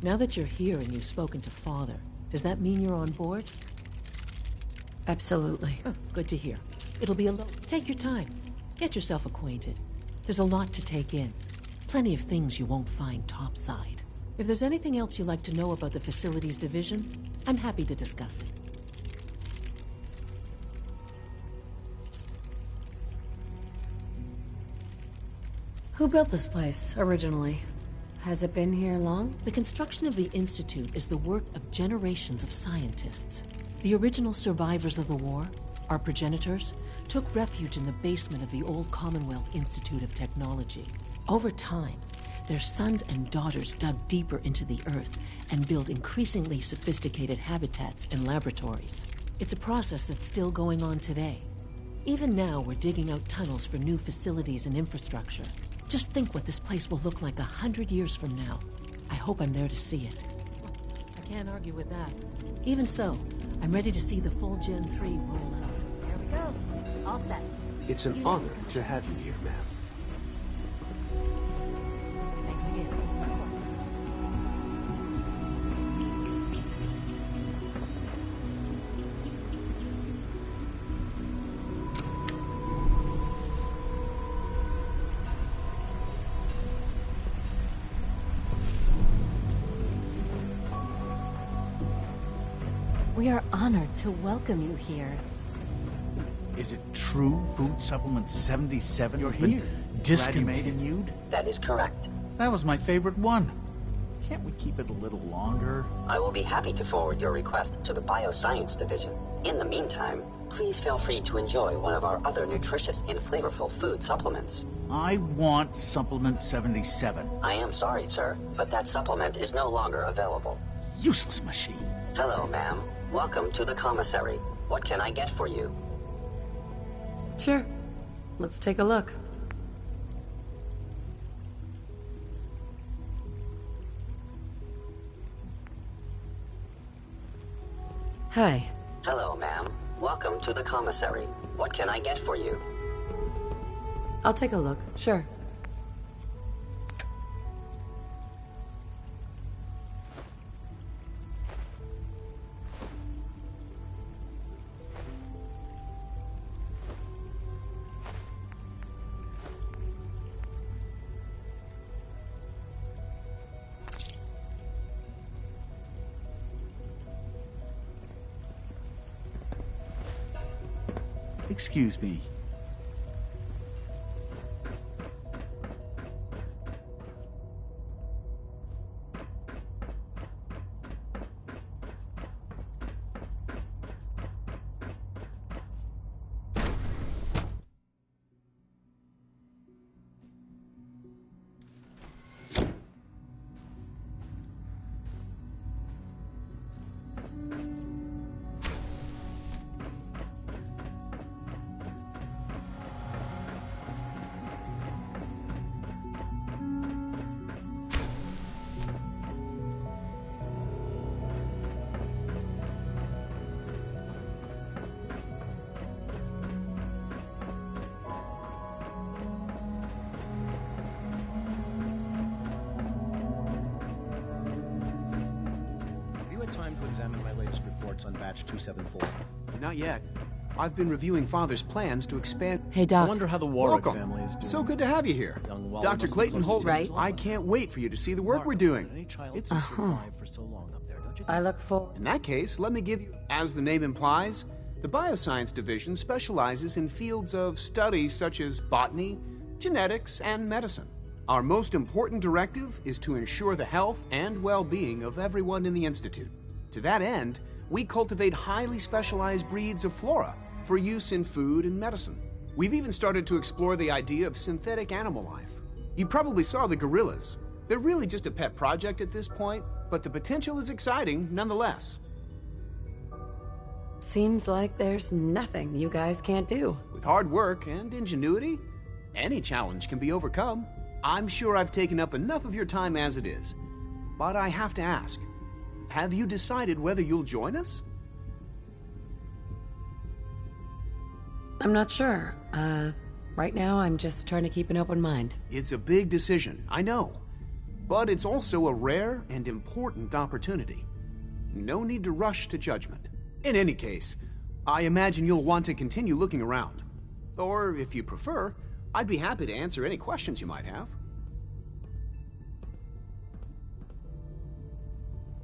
now that you're here and you've spoken to Father, does that mean you're on board? Absolutely. Oh, good to hear. It'll be Take your time. Get yourself acquainted. There's a lot to take in. Plenty of things you won't find topside. If there's anything else you'd like to know about the facilities division, I'm happy to discuss it. Who built this place, originally? Has it been here long? The construction of the Institute is the work of generations of scientists. The original survivors of the war, our progenitors, took refuge in the basement of the old Commonwealth Institute of Technology. Over time, their sons and daughters dug deeper into the earth and built increasingly sophisticated habitats and laboratories. It's a process that's still going on today. Even now, we're digging out tunnels for new facilities and infrastructure. Just think what this place will look like 100 years from now. I hope I'm there to see it. I can't argue with that. Even so, I'm ready to see the full Gen 3 roll out. There we go. All set. It's an honor to have you here, ma'am. Thanks again. Of course. We are honored to welcome you here. Is it true Food Supplement 77 You're has been here. discontinued? That is correct. That was my favorite one. Can't we keep it a little longer? I will be happy to forward your request to the Bioscience Division. In the meantime, please feel free to enjoy one of our other nutritious and flavorful food supplements. I want Supplement 77. I am sorry, sir, but that supplement is no longer available. Useless machine. Hello, ma'am. Welcome to the commissary. What can I get for you? Sure. Let's take a look. Hi. Hello, ma'am. Welcome to the commissary. What can I get for you? I'll take a look. Sure. Excuse me. time to examine my latest reports on batch 274? Not yet. I've been reviewing Father's plans to expand... Hey, Doc. I wonder how the Warwick Welcome. family is doing. So good to have you here. Young Wally Dr. must be Clayton close to Holt, tears. I can't wait for you to see the work we're doing. Any child to survive for so long up there, don't you think? I look forward. In that case, let me give you... As the name implies, the Bioscience Division specializes in fields of study such as botany, genetics, and medicine. Our most important directive is to ensure the health and well-being of everyone in the Institute. To that end, we cultivate highly specialized breeds of flora for use in food and medicine. We've even started to explore the idea of synthetic animal life. You probably saw the gorillas. They're really just a pet project at this point, but the potential is exciting nonetheless. Seems like there's nothing you guys can't do. With hard work and ingenuity, any challenge can be overcome. I'm sure I've taken up enough of your time as it is, but I have to ask, have you decided whether you'll join us? I'm not sure. Right now I'm just trying to keep an open mind. It's a big decision, I know, but it's also a rare and important opportunity. No need to rush to judgment. In any case, I imagine you'll want to continue looking around. Or, if you prefer, I'd be happy to answer any questions you might have.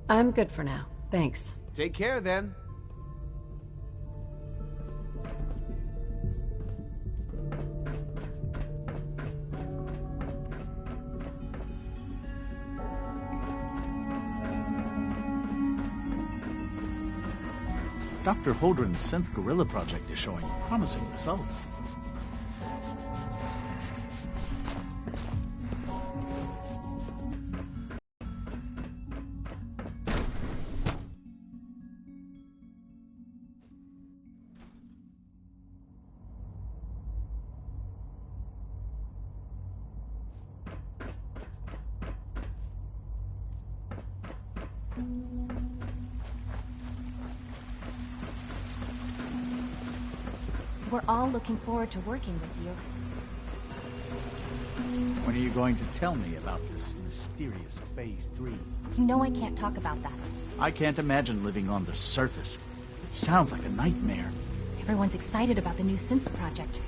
I'm good for now. Thanks. Take care, then. Dr. Holdren's synth gorilla project is showing promising results. We're all looking forward to working with you. When are you going to tell me about this mysterious Phase 3? You know I can't talk about that. I can't imagine living on the surface. It sounds like a nightmare. Everyone's excited about the new synth project.